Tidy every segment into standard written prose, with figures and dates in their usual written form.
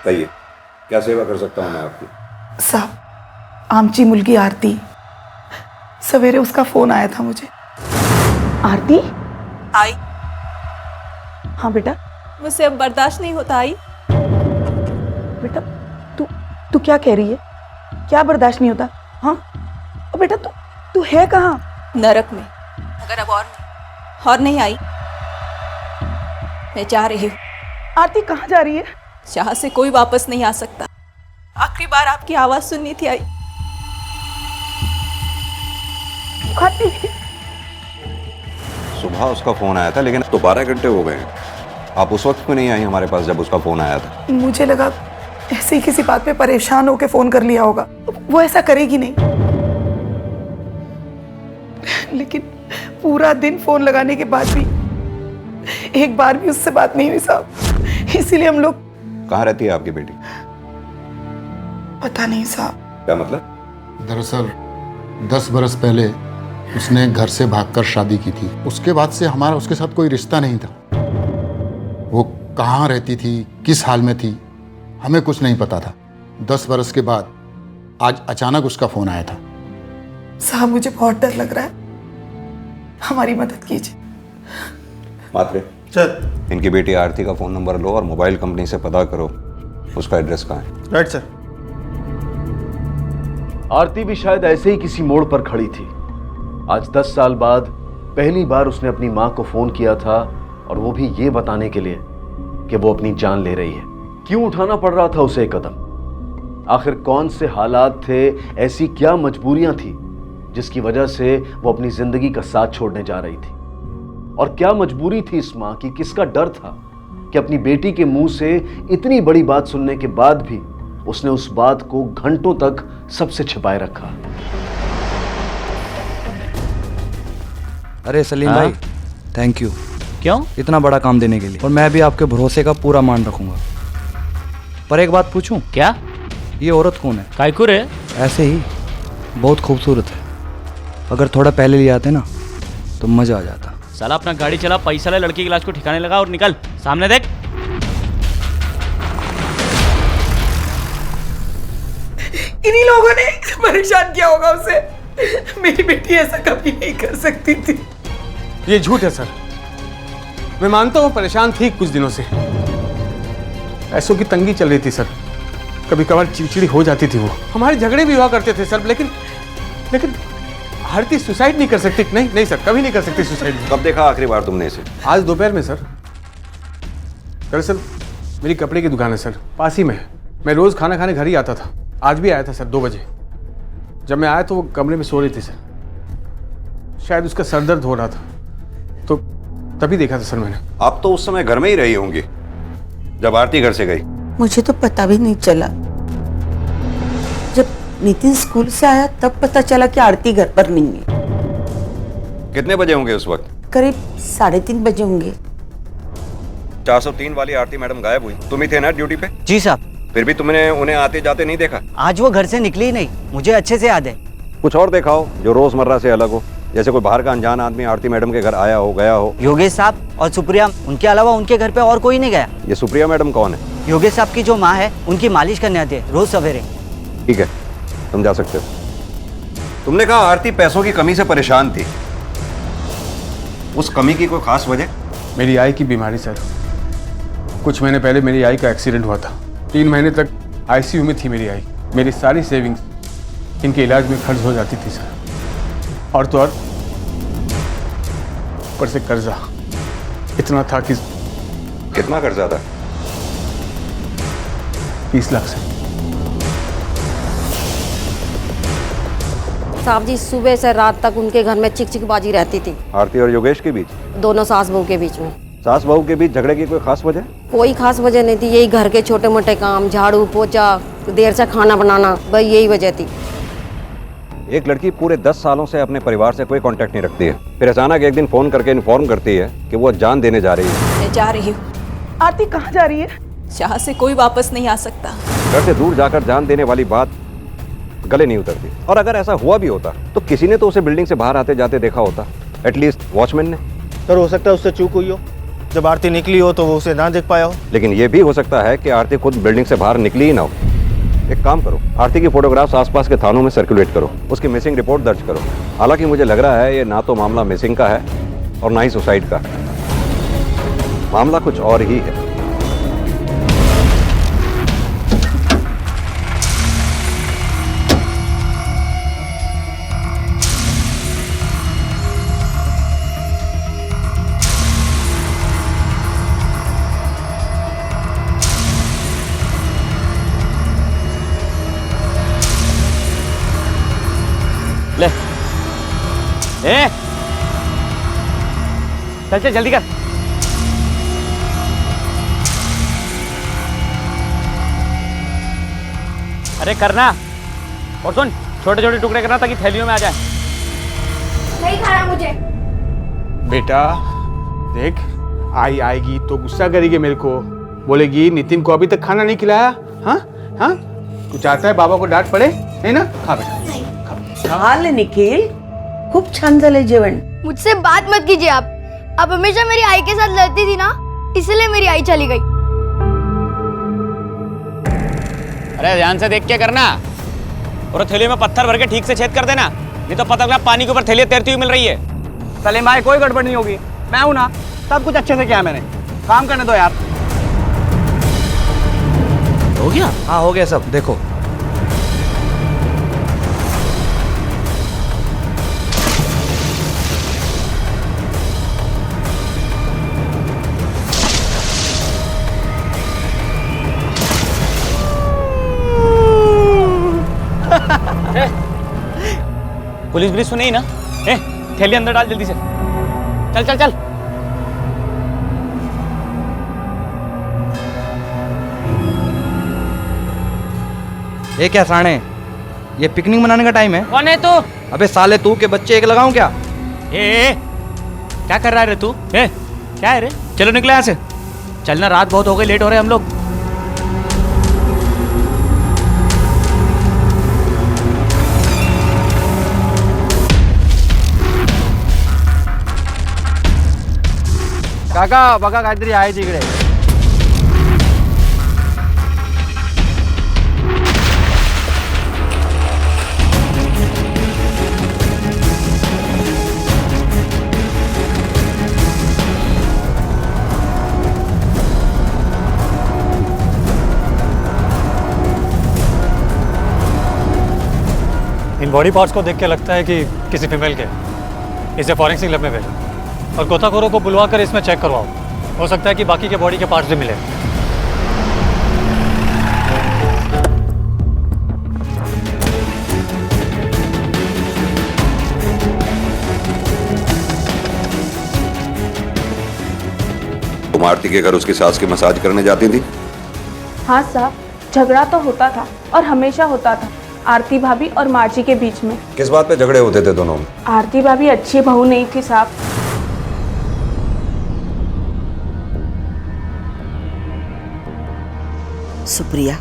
बताइए, क्या सेवा कर सकता हूँ मैं आपकी? साहब, आमची मुलगी आरती, सवेरे उसका फोन आया था मुझे। आरती आई। हाँ बेटा। मुझसे अब बर्दाश्त नहीं होता। आई बेटा तू क्या कह रही है? क्या बर्दाश्त नहीं होता? हाँ और बेटा तू है कहाँ? नरक में, अगर अब और नहीं आई। मैं चाह रही हूँ। आरती कहाँ जा रही है? चाह से कोई वापस नहीं आ सकता। आखिरी बार आपकी आवाज सुननी थी। आई। आरती सुबह उसका फोन आया था, लेकिन तो 12 घंटे हो गए हैं। आप उस वक्त क्यों नहीं आई हमारे पास जब उसका फोन आया था? मुझे लगा ऐसे ही किसी बात पे परेशान होके फोन कर लिया होगा। वो ऐसा करेगी नहीं। लेकिन पूरा दिन फोन लगाने के बाद भी एक बार भी उससे बात नहीं हुई साहब। इसीलिए हम लोग। कहाँ रहती है आपकी बेटी? पता नहीं साहब। क्या मतलब? दरअसल 10 बरस पहले उसने घर से भागकर शादी की थी। उसके बाद से हमारा उसके साथ कोई रिश्ता नहीं था। वो कहाँ रहती थी, किस हाल में थी, हमें कुछ नहीं पता था। 10 बरस के बाद आज अचानक उसका फोन आया था। साहब मुझे बहुत डर लग रहा है, हमारी मदद कीजिए। मात्रे सर। इनकी बेटी आरती का फोन नंबर लो और मोबाइल कंपनी से पता करो उसका एड्रेस कहाँ है। Right sir. आरती भी शायद ऐसे ही किसी मोड़ पर खड़ी थी। आज 10 साल बाद पहली बार उसने अपनी मां को फोन किया था, और वो भी ये बताने के लिए कि वो अपनी जान ले रही है। क्यों उठाना पड़ रहा था उसे एक कदम? आखिर कौन से हालात थे, ऐसी क्या मजबूरियां थी जिसकी वजह से वो अपनी जिंदगी का साथ छोड़ने जा रही थी? और क्या मजबूरी थी इस मां की, किसका डर था कि अपनी बेटी के मुंह से इतनी बड़ी बात सुनने के बाद भी उसने उस बात को घंटों तक सबसे छिपाए रखा? अरे सलीम भाई, थैंक यू। क्यों? इतना बड़ा काम देने के लिए। और मैं भी आपके भरोसे का पूरा मान रखूंगा। पर एक बात पूछूं? क्या? ये औरत कौन है? कायकुर है? ऐसे ही बहुत खूबसूरत है। अगर थोड़ा पहले ले आते ना तो मजा आ जाता। साला अपना गाड़ी चला, पैसा ले, लड़की की लाश को ठिकाने लगा और निकल। सामने देख। इन्हीं लोगों ने परेशान किया होगा उसे। मेरी बेटी ऐसा कभी नहीं कर सकती थी। ये झूठ है सर। मैं मानता हूँ परेशान थी कुछ दिनों से। पैसों की तंगी चल रही थी सर। कभी कभार चिड़चिड़ी हो जाती थी। वो हमारे झगड़े भी हुआ करते थे सर। लेकिन आरती सुसाइड नहीं कर सकती। नहीं सर, कभी नहीं कर सकती सुसाइड। कब देखा आखिरी बार तुमने इसे? आज दोपहर में सर। दरअसल मेरी कपड़े की दुकान है सर, पास ही में है। मैं रोज खाना खाने घर ही आता था। आज भी आया था सर 2 बजे। जब मैं आया तो वो कमरे में सो रही थी सर। शायद उसका सर दर्द हो रहा था, तो तभी देखा था सर मैंने। आप तो उस समय घर में ही रही होंगी जब आरती घर से गई। मुझे तो पता भी नहीं चला। जब नितिन स्कूल से आया तब पता चला कि आरती घर पर नहीं है। कितने बजे होंगे उस वक्त? करीब 3:30 बजे होंगे। 403 वाली आरती मैडम गायब हुई। तुम ही थे ना ड्यूटी पे? जी साहब। फिर भी तुमने उन्हें आते जाते नहीं देखा? आज वो घर से निकली ही नहीं, मुझे अच्छे से याद है। कुछ और देखा हो जो रोजमर्रा से अलग हो, जैसे कोई बाहर का अनजान आदमी आरती मैडम के घर आया हो, गया हो? योगेश साहब और सुप्रिया, उनके अलावा उनके घर पे और कोई नहीं गया। ये सुप्रिया मैडम कौन है? योगेश साहब की जो माँ है, उनकी मालिश करने आती है रोज सवेरे। ठीक है, तुम जा सकते हो। तुमने कहा आरती पैसों की कमी से परेशान थी। उस कमी की कोई खास वजह? मेरी आई की बीमारी सर। कुछ महीने पहले मेरी आई का एक्सीडेंट हुआ था। 3 महीने तक आईसीयू में थी मेरी आई। मेरी सारी सेविंग्स इनके इलाज में खर्च हो जाती थी सर। और तो और ऊपर से कर्जा इतना था कि। कितना कर्जा था? 30 लाख से। साहब जी, सुबह से रात तक उनके घर में चिकचिकबाजी रहती थी। आरती और योगेश के बीच? दोनों सास बहू के बीच में। सास बहू के बीच झगड़े की कोई खास वजह? कोई खास वजह नहीं थी। यही घर के छोटे मोटे काम, झाड़ू पोछा, देर से खाना बनाना, भाई यही वजह थी। एक लड़की पूरे 10 सालों से अपने परिवार से कोई कांटेक्ट नहीं रखती है, फिर अचानक एक दिन फोन करके इन्फॉर्म करती है कि वो जान देने जा रही है। मैं जा रही हूँ। आरती कहाँ जा रही है? चाह से कोई वापस नहीं आ सकता। घर से दूर जाकर जान देने वाली बात गले नहीं उतरती। और अगर ऐसा हुआ भी होता तो किसी ने तो उसे बिल्डिंग से बाहर आते जाते देखा होता, एटलीस्ट वॉचमैन ने। सर हो सकता है उससे चूक हुई हो। जब आरती निकली हो तो वो उसे ना देख पाया हो। लेकिन ये भी हो सकता है कि आरती खुद बिल्डिंग से बाहर निकली ही ना हो। एक काम करो, आरती की फोटोग्राफ्स आसपास के थानों में सर्कुलेट करो, उसकी मिसिंग रिपोर्ट दर्ज करो। हालांकि मुझे लग रहा है ये ना तो मामला मिसिंग का है और ना ही सुसाइड का। मामला कुछ और ही है। ले ए चल चल जल्दी कर। अरे करना, और सुन छोटे छोटे टुकड़े करना ताकि थैलियों में आ जाए। नहीं खाना मुझे। बेटा देख, आई आएगी तो गुस्सा करेगी मेरे को, बोलेगी नितिन को अभी तक खाना नहीं खिलाया। हाँ हाँ, तू चाहता है बाबा को डांट पड़े, है ना? खा बेटा। खा ले निखिल, खूप छान झालंय जेवण। मुझसे बात मत कीजिए आप हमेशा मेरी आई के साथ लड़ती थी ना, इसलिए मेरी आई चली गई। अरे ध्यान से देख के करना, और थैली में पत्थर भर के ठीक से छेद कर देना, नहीं तो पता लगा पानी के ऊपर थैली तैरती हुई मिल रही है। सलीम भाई कोई गड़बड़ नहीं होगी, मैं हूं ना, सब कुछ अच्छे से किया मैंने, काम करने दो यार। हो गया? हाँ हो गया सब, देखो। पुलिस पुलिस सुनी ना? थैली अंदर डाल जल्दी से, चल चल चल। ये क्या साणे, ये पिकनिक मनाने का टाइम है? कौन है तू? अबे साले तू के बच्चे एक लगाऊं क्या? क्या कर रहा है रे तू? क्या है रे? चलो निकले यहाँ से, चलना, रात बहुत हो गई, लेट हो रहे हम लोग। काका बघा काहीतरी आहे तिकडे। इन बॉडी पार्ट्स को देख के लगता है कि किसी फीमेल के। इसे फॉरेंसिक लैब में भेजो और गोताखोरों को बुलवा कर इसमें चेक करवाओ, हो सकता है कि बाकी के बॉडी के पार्ट्स भी मिले। तुम आरती के घर उसकी सास की मसाज करने जाती थी? हाँ साहब, झगड़ा तो होता था और हमेशा होता था आरती भाभी और माँ जी के बीच में। किस बात पे झगड़े होते थे दोनों में? आरती भाभी अच्छी बहू नहीं थी साहब। सुप्रिया,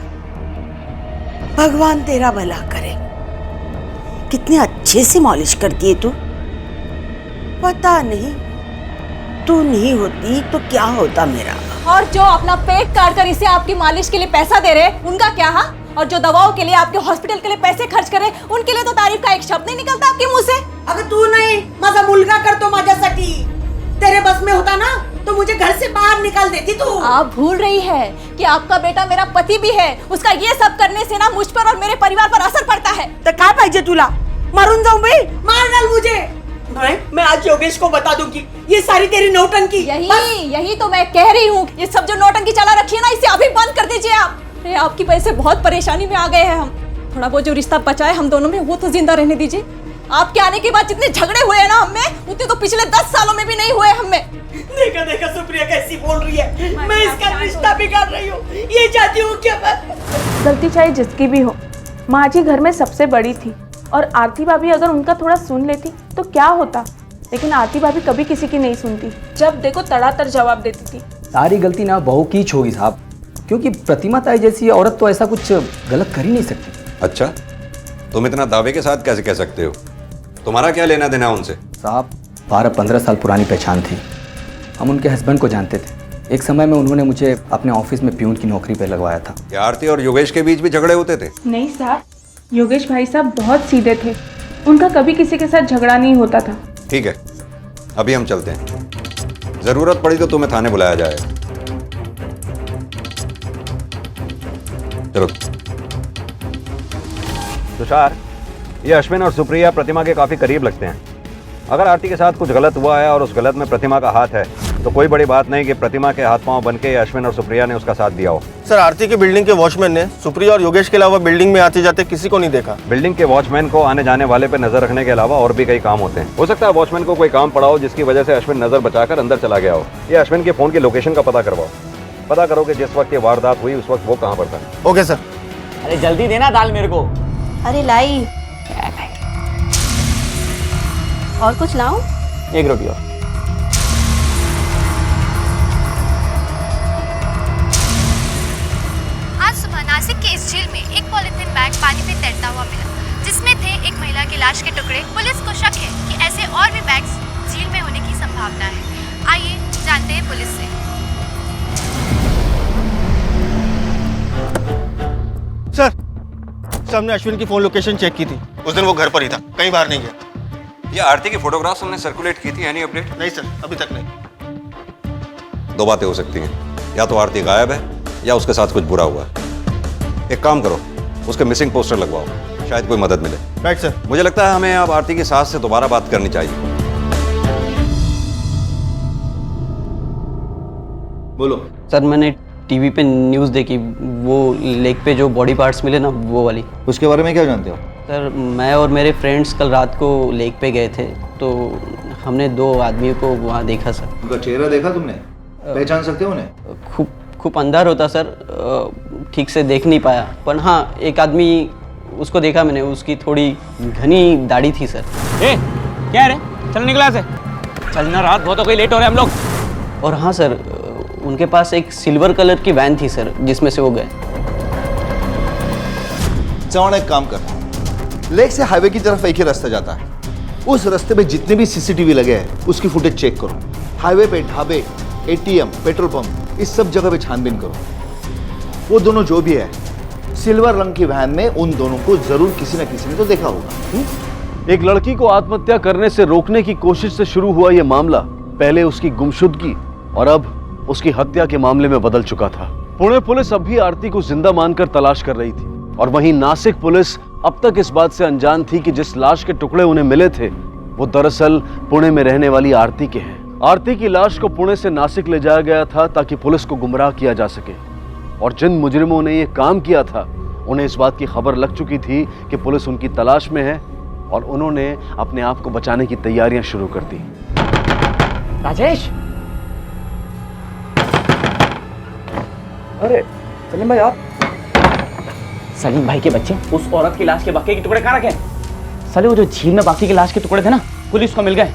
भगवान तेरा भला करे। कितने अच्छे से मालिश करती है तू। पता नहीं तू नहीं होती तो क्या होता मेरा। और जो अपना पेट काट कर इसे आपकी मालिश के लिए पैसा दे रहे उनका क्या? हाँ, और जो दवाओं के लिए आपके हॉस्पिटल के लिए पैसे खर्च करे उनके लिए तो तारीफ का एक शब्द नहीं निकलता आपके मुंह से। अगर तू नहीं माझा मुलगा करतो माझ्यासाठी, तेरे बस में होता ना तो मुझे घर से बाहर निकाल देती तू। आप भूल रही है कि आपका बेटा मेरा पति भी है। उसका ये सब करने से ना मुझ पर और मेरे परिवार पर असर पड़ता है। तो क्या पाहिजे तुला? मारून जाऊं भाई? मार डाल मुझे। मैं आज योगेश को बता दूंगी ये सारी तेरी नौटंकी। यही तो मैं कह रही हूँ, ये सब जो नौटंकी चला रखी है ना, इसे अभी बंद कर दीजिए आप। अरे आपकी वजह से बहुत परेशानी में आ गए हैं हम। थोड़ा वो जो रिश्ता बचा है हम दोनों में वो तो जिंदा रहने दीजिए। आपके आने के बाद जितने झगड़े हुए हैं ना हमें, उतने तो पिछले 10 सालों में भी नहीं हुए हमें। देखा देखा सुप्रिया कैसी बोल रही है। मैं इसका रिश्ता बिगाड़ रही हूँ, ये चाहती हूँ क्या मैं? गलती चाहे जिसकी भी हो, माँ जी घर में सबसे बड़ी थी और आरती भाभी अगर उनका थोड़ा सुन लेती तो क्या होता। लेकिन आरती भाभी कभी किसी की नहीं सुनती, जब देखो तड़ातड़ जवाब देती थी। सारी गलती ना बहू की होगी साहब, क्योंकि प्रतिमा ताई जैसी औरत तो ऐसा कुछ गलत कर ही नहीं सकती। अच्छा, तुम इतना दावे के साथ कैसे कह सकते हो? तुम्हारा क्या लेना देना उनसे? साहब 12-15 साल पुरानी पहचान थी, हम उनके हस्बैंड को जानते थे। एक समय में उन्होंने मुझे अपने ऑफिस में प्यून की नौकरी पे लगवाया था। क्या आरती और योगेश के बीच भी झगड़े होते थे? नहीं साहब, योगेश भाई साहब बहुत सीधे थे, उनका कभी किसी के साथ झगड़ा नहीं होता था। ठीक है, अभी हम चलते हैं, जरूरत पड़ी तो तुम्हें थाने बुलाया जाएगा। चलो। तुषार, ये अश्विन और सुप्रिया प्रतिमा के काफी करीब लगते हैं। अगर आरती के साथ कुछ गलत हुआ है और उस गलत में प्रतिमा का हाथ है तो कोई बड़ी बात नहीं कि प्रतिमा के हाथ पांव बन के अश्विन और सुप्रिया ने उसका साथ दिया हो। सर, आरती की बिल्डिंग के वॉचमैन ने सुप्रिया और योगेश के अलावा बिल्डिंग में आते जाते किसी को नहीं देखा। बिल्डिंग के वॉचमैन को आने जाने वाले पे नजर रखने के अलावा और भी कई काम होते हैं। हो सकता है वॉचमैन को कोई काम पड़ा हो जिसकी वजह से अश्विन नजर बचाकर अंदर चला गया हो। ये अश्विन के फोन की लोकेशन का पता करवाओ। पता करो कि जिस वक्त ये वारदात हुई उस वक्त वो कहाँ पर था। Okay sir. अरे जल्दी देना दाल मेरे को। अरे लाई। और कुछ लाऊं? एक रोटी और। आज सुबह नासिक के इस झील में एक पॉलिथीन बैग पानी में तैरता हुआ मिला, जिसमें थे एक महिला की लाश के टुकड़े। पुलिस को शक है कि ऐसे और भी बैग्स झील में होने की संभावना है। आइए जानते हैं पुलिस से। सर, हमने अश्विन की फोन लोकेशन चेक की थी। उस दिन वो घर पर ही था, कहीं बाहर नहीं गया। ये आरती की फोटोग्राफ्स हमने सर्कुलेट की थी, एनी अपडेट? नहीं सर, अभी तक नहीं। दो बातें हो सकती हैं, या तो आरती गायब है या उसके साथ कुछ बुरा हुआ है। एक काम करो, उसके मिसिंग पोस्टर लगवाओ, शायद कोई मदद मिले। Right sir. मुझे लगता है हमें अब आरती की सास से दोबारा बात करनी चाहिए। बोलो सर। मैंने टीवी पे न्यूज़ देखी, वो लेक पे जो बॉडी पार्ट्स मिले ना, वो वाली। उसके बारे में क्या जानते हो? सर, मैं और मेरे फ्रेंड्स कल रात को लेक पे गए थे तो हमने दो आदमियों को वहाँ देखा सर। उनका चेहरा देखा तुमने? पहचान सकते हो उन्हें? खूब अंधार होता सर, ठीक से देख नहीं पाया, पर हाँ एक आदमी उसको देखा मैंने, उसकी थोड़ी घनी दाढ़ी थी सर। क्या है रे? चल निकला से। चलना, रात बहुत हो गई, लेट हो रहे हम लोग। और हाँ सर, उनके पास एक सिल्वर कलर की वैन थी सर, जिसमें से वो गए। चौड़ एक काम कर, लेक से हाईवे की तरफ एक ही रास्ता जाता है। उस रास्ते पे जितने भी सीसीटीवी लगे हैं उसकी फुटेज चेक करो। हाईवे पे ढाबे, एटीएम, पेट्रोल पंप, इस सब जगह पे छानबीन करो। वो दोनों जो भी है, सिल्वर रंग की वैन में उन दोनों को जरूर किसी न किसी ने तो देखा होगा। एक लड़की को आत्महत्या करने से रोकने की कोशिश से शुरू हुआ यह मामला पहले उसकी गुमशुदगी और अब उसकी हत्या के मामले में बदल चुका था। पुणे पुलिस अब भी आरती को जिंदा मानकर तलाश कर रही थी और वहीं नासिक पुलिस अब तक इस बात से अनजान थी कि जिस लाश के टुकड़े उन्हें मिले थे वो दरअसल पुणे में रहने वाली आरती के हैं। आरती की लाश को पुणे से नासिक ले जाया गया था ताकि पुलिस को गुमराह किया जा सके, और जिन मुजरिमों ने ये काम किया था उन्हें इस बात की खबर लग चुकी थी कि पुलिस उनकी तलाश में है और उन्होंने अपने आप को बचाने की तैयारियां शुरू कर दी। राजेश, अरे सलीम भाई आप। सलीम भाई के बच्चे उस औरत की लाश के बाकी के टुकड़े कहाँ रखे? साले वो जो झील में बाकी के लाश के टुकड़े थे ना, पुलिस को मिल गए।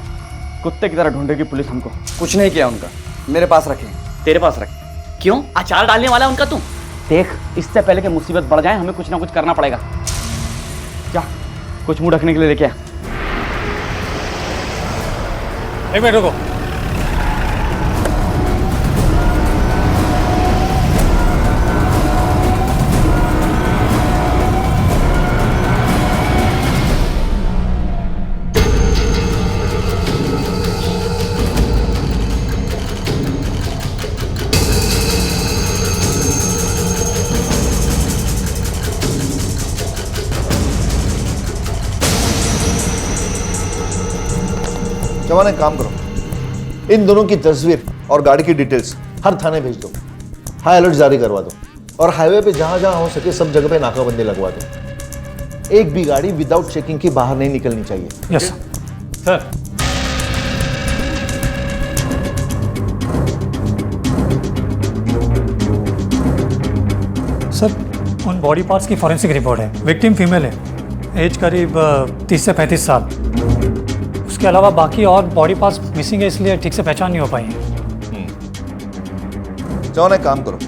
कुत्ते की तरह ढूंढेगी पुलिस हमको। कुछ नहीं किया उनका, मेरे पास रखे। तेरे पास रखे? क्यों? अचार डालने वाला है उनका तू? देख, इससे पहले कि मुसीबत बढ़ जाए हमें कुछ ना कुछ करना पड़ेगा। क्या कुछ मुंह ढकने के लिए लेके आ। एक मिनट रुको। जवान एक काम करो, इन दोनों की तस्वीर और गाड़ी की डिटेल्स हर थाने भेज दो। हाई अलर्ट जारी करवा दो और हाईवे पे जहां जहां हो सके सब जगह पे नाकाबंदी लगवा दो। एक भी गाड़ी विदाउट चेकिंग के बाहर नहीं निकलनी चाहिए। Yes sir. सर, उन बॉडी पार्ट्स की फॉरेंसिक रिपोर्ट है। विक्टिम फीमेल है, एज करीब 30 से 35 साल। उसके अलावा बाकी और बॉडी पार्ट्स मिसिंग है, इसलिए ठीक से पहचान नहीं हो पाई है। जवान एक काम करो,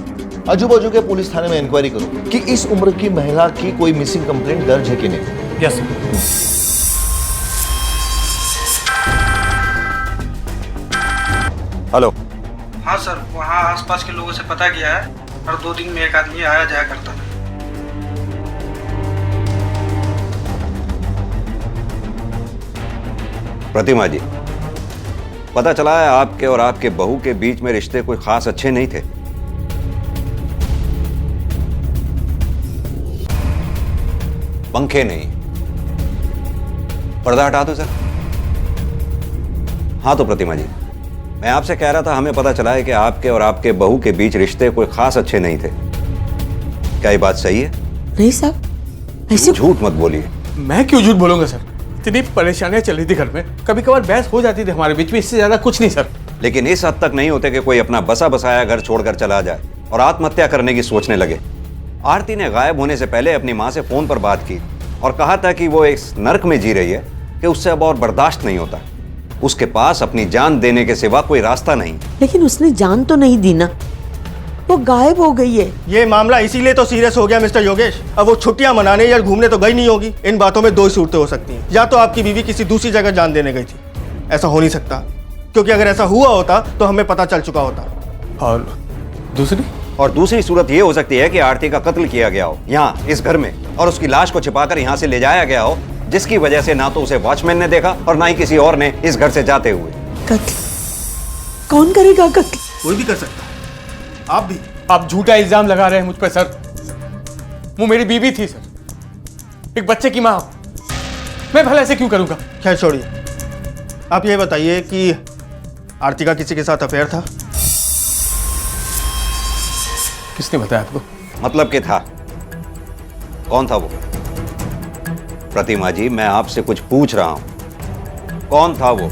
आजू बाजू के पुलिस थाने में इंक्वायरी करो कि इस उम्र की महिला की कोई मिसिंग कंप्लेंट दर्ज है कि नहीं। Yes hello. हाँ सर, वहाँ आसपास के लोगों से पता किया है, हर 2 दिन में एक आदमी आया जाया करता है। प्रतिमा जी, पता चला है आपके और आपके बहू के बीच में रिश्ते कोई खास अच्छे नहीं थे। पंखे नहीं, पर्दा हटा दो सर। हाँ तो प्रतिमा जी, मैं आपसे कह रहा था, हमें पता चला है कि आपके और आपके बहू के बीच रिश्ते कोई खास अच्छे नहीं थे। क्या ये बात सही है? नहीं साहब, ऐसे झूठ मत बोलिए। मैं क्यों झूठ बोलूंगा सर? इतनी परेशानियां चल रही थी घर में, कभी कभार बहस हो जाती थी हमारे बीच में, इससे ज्यादा कुछ नहीं सर। लेकिन इस हद तक नहीं होते कि कोई अपना बसा बसाया घर छोड़कर चला जाए और आत्महत्या करने की सोचने लगे। आरती ने गायब होने से पहले अपनी माँ से फोन पर बात की और कहा था कि वो इस नर्क में जी रही है कि उससे अब और बर्दाश्त नहीं होता। उसके पास अपनी जान देने के सिवा कोई रास्ता नहीं। लेकिन उसने जान तो नहीं दी ना, वो गायब हो गई है। ये मामला इसीलिए तो सीरियस हो गया मिस्टर योगेश। अब वो छुट्टियां मनाने या घूमने तो गई नहीं होगी। इन बातों में 2 ही सूरतें हो सकती हैं, या तो आपकी बीवी किसी दूसरी जगह जान देने गई थी। ऐसा हो नहीं सकता, क्योंकि अगर ऐसा हुआ होता तो हमें पता चल चुका होता। और दूसरी सूरत ये हो सकती है कि आरती का कत्ल किया गया हो यहाँ इस घर में, और उसकी लाश को छिपाकर यहाँ से ले जाया गया हो, जिसकी वजह से ना तो उसे वॉचमैन ने देखा और ना ही किसी और ने इस घर से जाते हुए। कत्ल? कौन करेगा कत्ल? कोई भी कर सकता। आप भी। आप झूठा इल्जाम लगा रहे हैं मुझ पर सर। वो मेरी बीवी थी सर, एक बच्चे की माँ। मैं भला ऐसे क्यों करूंगा? खैर छोड़िए, आप ये बताइए कि आरती का किसी के साथ अफेयर था? किसने बताया आपको? मतलब कि था। कौन था वो? प्रतिमा जी, मैं आपसे कुछ पूछ रहा हूं, कौन था वो?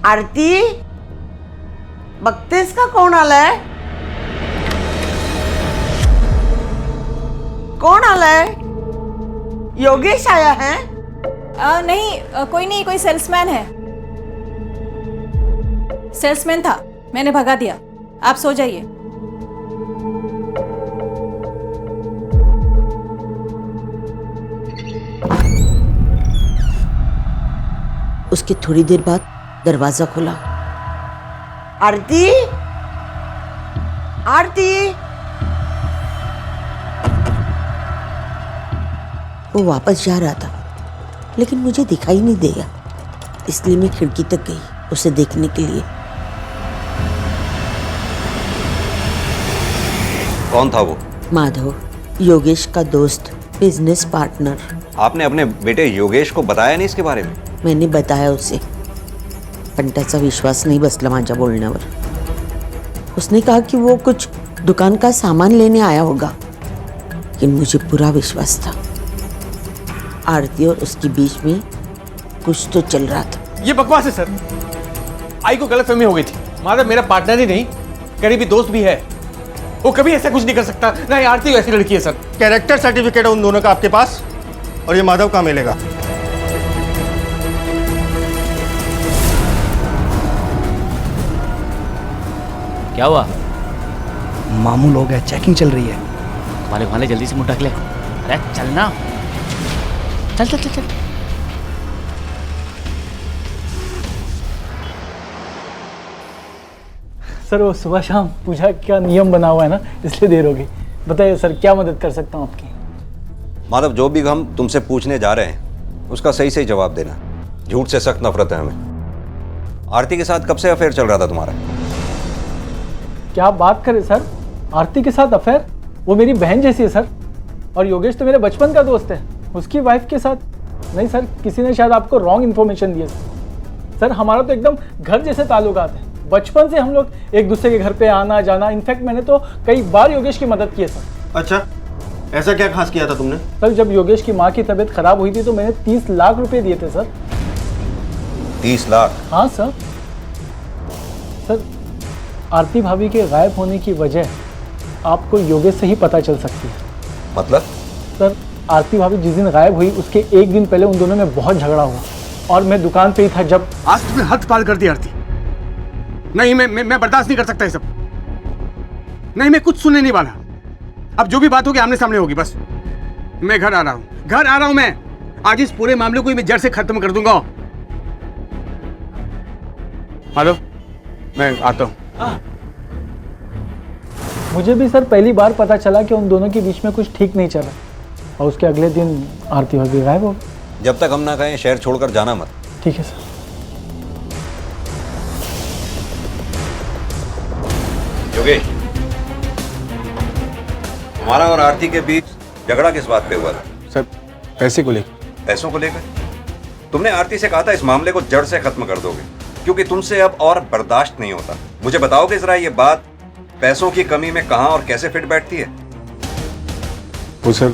आरती, बघतेस का कौन आलाय? कौन आलाय? योगेश आया है? नहीं, कोई नहीं, कोई सेल्समैन है। सेल्समैन था, मैंने भगा दिया। आप सो जाइए। उसके थोड़ी देर बाद दरवाजा खुला। आरती, आरती। वो वापस जा रहा था, लेकिन मुझे दिखाई नहीं देगा, इसलिए मैं खिड़की तक गई उसे देखने के लिए। कौन था वो? माधव, योगेश का दोस्त, बिजनेस पार्टनर। आपने अपने बेटे योगेश को बताया नहीं इसके बारे में? मैंने बताया उसे, पण त्याचा विश्वास नाही बसला माझ्या बोलण्यावर। उसने कहा कि वो कुछ दुकान का सामान लेने आया होगा, लेकिन मुझे पूरा विश्वास था आरती और उसके बीच में कुछ तो चल रहा था। ये बकवास है सर। आई को गलतफहमी हो गई थी। माधव मेरा पार्टनर ही नहीं, करीबी दोस्त भी है। वो कभी ऐसा कुछ नहीं कर सकता, ना ही आरती ऐसी लड़की है सर। कैरेक्टर सर्टिफिकेट है उन दोनों का आपके पास, और ये माधव कहाँ मिलेगा? क्या हुआ? मामू लोग है, चेकिंग चल रही है। वाले वाले जल्दी से मुंह ढक ले। अरे चलना, चल चल चल चल। सर वो सुबह शाम पूजा का नियम बना हुआ है ना, इसलिए देर होगी। बताइए सर, क्या मदद कर सकता हूँ आपकी? माधव, जो भी हम तुमसे पूछने जा रहे हैं उसका सही सही जवाब देना। झूठ से सख्त नफरत है हमें। आरती के साथ कब से अफेयर चल रहा था तुम्हारा? क्या आप बात करें सर? आरती के साथ अफेयर? वो मेरी बहन जैसी है सर, और योगेश तो मेरे बचपन का दोस्त है। उसकी वाइफ के साथ? नहीं सर, किसी ने शायद आपको रॉन्ग इन्फॉर्मेशन दी है सर। हमारा तो एकदम घर जैसे ताल्लुकात है, बचपन से हम लोग एक दूसरे के घर पे आना जाना। इनफैक्ट मैंने तो कई बार योगेश की मदद की है सर। अच्छा, ऐसा क्या खास किया था तुमने? सर जब योगेश की माँ की तबीयत खराब हुई थी तो मैंने 30 लाख रुपए दिए थे सर। 30 लाख? हाँ सर। सर आरती भाभी के गायब होने की वजह आपको योगेश से ही पता चल सकती है। मतलब? सर आरती भाभी जिस दिन गायब हुई उसके एक दिन पहले उन दोनों में बहुत झगड़ा हुआ, और मैं दुकान पे ही था जब। आज तुमने हद पार कर दी आरती। नहीं, मैं बर्दाश्त नहीं कर सकता ये सब। नहीं, मैं कुछ सुनने नहीं वाला। अब जो भी बात होगी आमने सामने होगी बस। मैं घर आ रहा हूँ, मैं। आज इस पूरे मामले को ही मैं जड़ से खत्म कर दूंगा। माधव, मैं आता हूँ। मुझे भी सर पहली बार पता चला कि उन दोनों के बीच में कुछ ठीक नहीं चला, और उसके अगले दिन आरती भाभी गायब हो गई। जब तक हम ना कहें शहर छोड़कर जाना मत। ठीक है सर। योगेश, हमारा और आरती के बीच झगड़ा किस बात पे हुआ था? सर, पैसे को लेकर। पैसों को लेकर? तुमने आरती से कहा था इस मामले को जड़ से खत्म कर दोगे, क्योंकि तुमसे अब और बर्दाश्त नहीं होता। मुझे बताओगे जरा ये बात पैसों की कमी में कहां और कैसे फिट बैठती है? वो सर,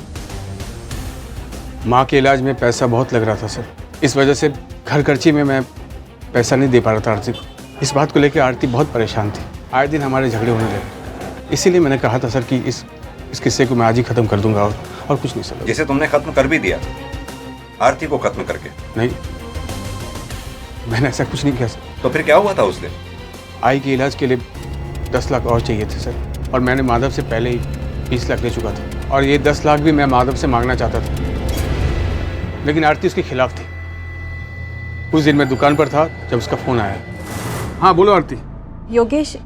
माँ के इलाज में पैसा बहुत लग रहा था सर, इस वजह से घर खर्ची में मैं पैसा नहीं दे पा रहा था आरती को। इस बात को लेकर आरती बहुत परेशान थी, आए दिन हमारे झगड़े होने लगे। इसीलिए मैंने कहा था सर कि इस किस्से को मैं आज ही खत्म कर दूंगा, और कुछ नहीं सर। जिसे तुमने खत्म कर भी दिया, आरती को खत्म करके? नहीं, मैंने ऐसा कुछ नहीं किया सर। तो फिर क्या हुआ था उस दिन? आई के इलाज के लिए 10 लाख और चाहिए थे सर, और मैंने माधव से पहले ही 20 लाख ले चुका था, और ये 10 लाख भी मैं माधव से मांगना चाहता था, लेकिन आरती उसके खिलाफ थी। उस दिन मैं दुकान पर था जब उसका फोन आया। हाँ बोलो आरती। योगेश,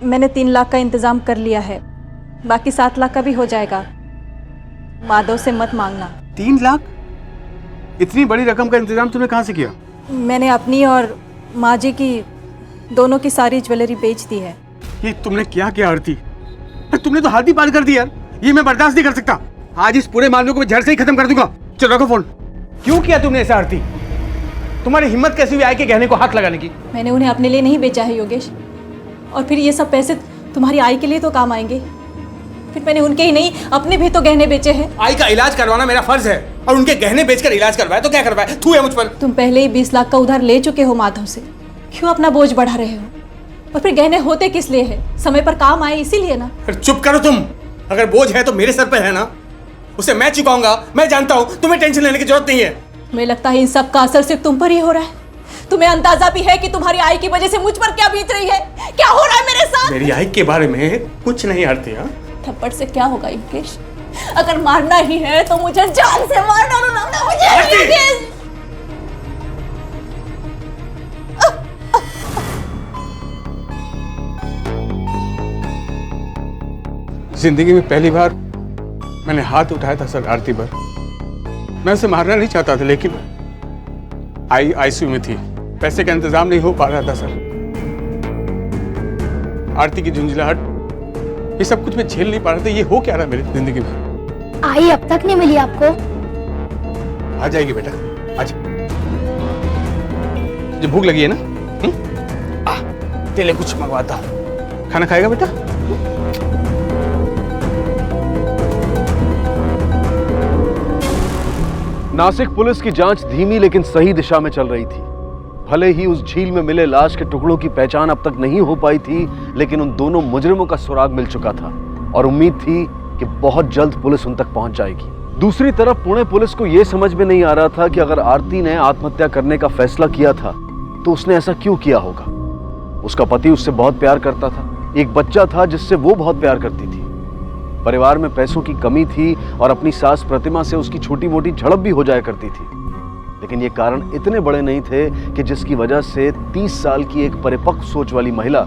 मैंने 3 लाख का इंतजाम कर लिया है, बाकी 7 लाख का भी हो जाएगा। माधव से मत मांगना। 3 लाख? इतनी बड़ी रकम का इंतजाम तुमने कहाँ से किया? मैंने अपनी और माँ जी की दोनों की सारी ज्वेलरी बेच दी है। ये तुमने क्या किया आरती? तुमने तो हाथ ही पार कर दिया यार, ये मैं बर्दाश्त नहीं कर सकता। आज इस पूरे मामले को मैं जड़ से ही खत्म कर दूंगा। चलो रखो फोन। क्यों किया तुमने ऐसा आरती? तुम्हारी हिम्मत कैसी हुई आई के गहने को हाथ लगाने की? मैंने उन्हें अपने लिए नहीं बेचा है योगेश, और फिर ये सब पैसे तुम्हारी आई के लिए तो काम आएंगे। फिर मैंने उनके ही नहीं अपने भी तो गहने बेचे हैं। आई का इलाज करवाना मेरा फर्ज है, और उनके गहने बेचकर इलाज करवाया तो क्या करवाया? तू है मुझ पर। तुम पहले ही 20 लाख का उधार ले चुके हो माधव से, क्यों अपना बोझ बढ़ा रहे हो? और फिर गहने होते किस लिए है? समय पर काम आए इसीलिए ना। चुप करो तुम। अगर बोझ है तो मेरे सर पर है ना, उसे मैं चुकाऊंगा। मैं जानता हूँ, तुम्हें टेंशन लेने की जरूरत नहीं है। मुझे लगता है इन सब का असर सिर्फ तुम पर ही हो रहा है। तुम्हें अंदाजा भी है कि तुम्हारी आई की वजह से मुझ पर क्या बीत रही है, क्या हो रहा है मेरे साथ? मेरी आई के बारे में कुछ नहीं आरती। हाँ, थप्पड़ से क्या होगा योगेश? अगर मारना ही है तो मुझे जान से मार डालो ना मुझे योगेश। जिंदगी में पहली बार मैंने हाथ उठाया था सर आरती पर। मैं उसे मारना नहीं चाहता था, लेकिन आई आईसीयू में थी, पैसे का इंतजाम नहीं हो पा रहा था सर। आरती की झुंझलाहट, ये सब कुछ मैं झेल नहीं पा रहा था। ये हो क्या रहा मेरी जिंदगी में? आई अब तक नहीं मिली आपको? आ जाएगी बेटा, आज। जो भूख लगी है ना, तेरे लिए कुछ मंगवाता हूं। खाना खाएगा बेटा? नासिक पुलिस की जांच धीमी लेकिन सही दिशा में चल रही थी। भले ही उस झील में मिले लाश के टुकड़ों की पहचान अब तक नहीं हो पाई थी, लेकिन उन दोनों मुजरिमों का सुराग मिल चुका था और उम्मीद थी कि बहुत जल्द पुलिस उन तक पहुंच जाएगी। दूसरी तरफ पुणे पुलिस को यह समझ में नहीं आ रहा था कि अगर आरती ने आत्महत्या करने का फैसला किया था तो उसने ऐसा क्यों किया होगा। उसका पति उससे बहुत प्यार करता था, एक बच्चा था जिससे वो बहुत प्यार करती थी। परिवार में पैसों की कमी थी और अपनी सास प्रतिमा से उसकी छोटी मोटी झड़प भी हो जाया करती थी, लेकिन ये कारण इतने बड़े नहीं थे कि जिसकी वजह से 30 साल की एक परिपक्व सोच वाली महिला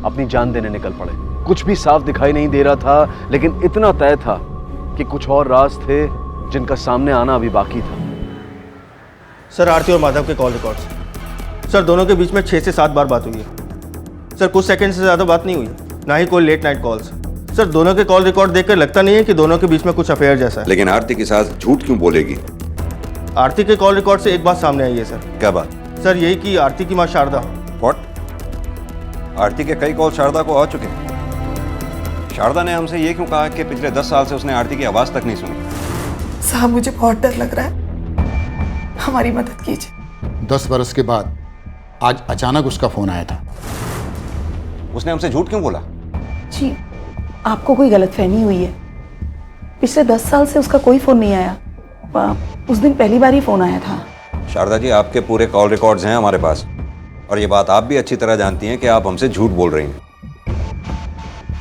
अपनी जान देने निकल पड़े। कुछ भी साफ दिखाई नहीं दे रहा था, लेकिन इतना तय था कि कुछ और राज थे जिनका सामने आना अभी बाकी था। सर, आरती और माधव के कॉल रिकॉर्ड्स। सर, दोनों के बीच में 6 से 7 बार बात हुई है। सर, कुछ सेकंड से ज़्यादा बात नहीं हुई, ना ही कोई लेट नाइट कॉल्स। सर, दोनों के कॉल रिकॉर्ड देखकर लगता नहीं है कि दोनों के बीच में कुछ अफेयर जैसा है। लेकिन आरती के साथ झूठ क्यों बोलेगी? आरती के कॉल रिकॉर्ड से एक बात सामने आई है सर। क्या बात? सर, यही कि आरती की माँ शारदा। व्हाट? आरती के कई कॉल शारदा को आ चुके हैं। शारदा ने हमसे ये क्यों कहा कि पिछले 10 साल से उसने आरती की आवाज तक नहीं सुनी? साहब, मुझे बहुत डर लग रहा है, हमारी मदद कीजिए। 10 बरस के बाद आज अचानक उसका फोन आया था। उसने हमसे झूठ क्यों बोला? जी, आपको कोई गलतफहमी हुई है। पिछले 10 साल से उसका कोई फोन नहीं आया, उस दिन पहली बार ही फोन आया था। शारदा जी, आपके पूरे कॉल रिकॉर्ड्स हैं हमारे पास, और ये बात आप भी अच्छी तरह जानती हैं कि आप हमसे झूठ बोल रही हैं।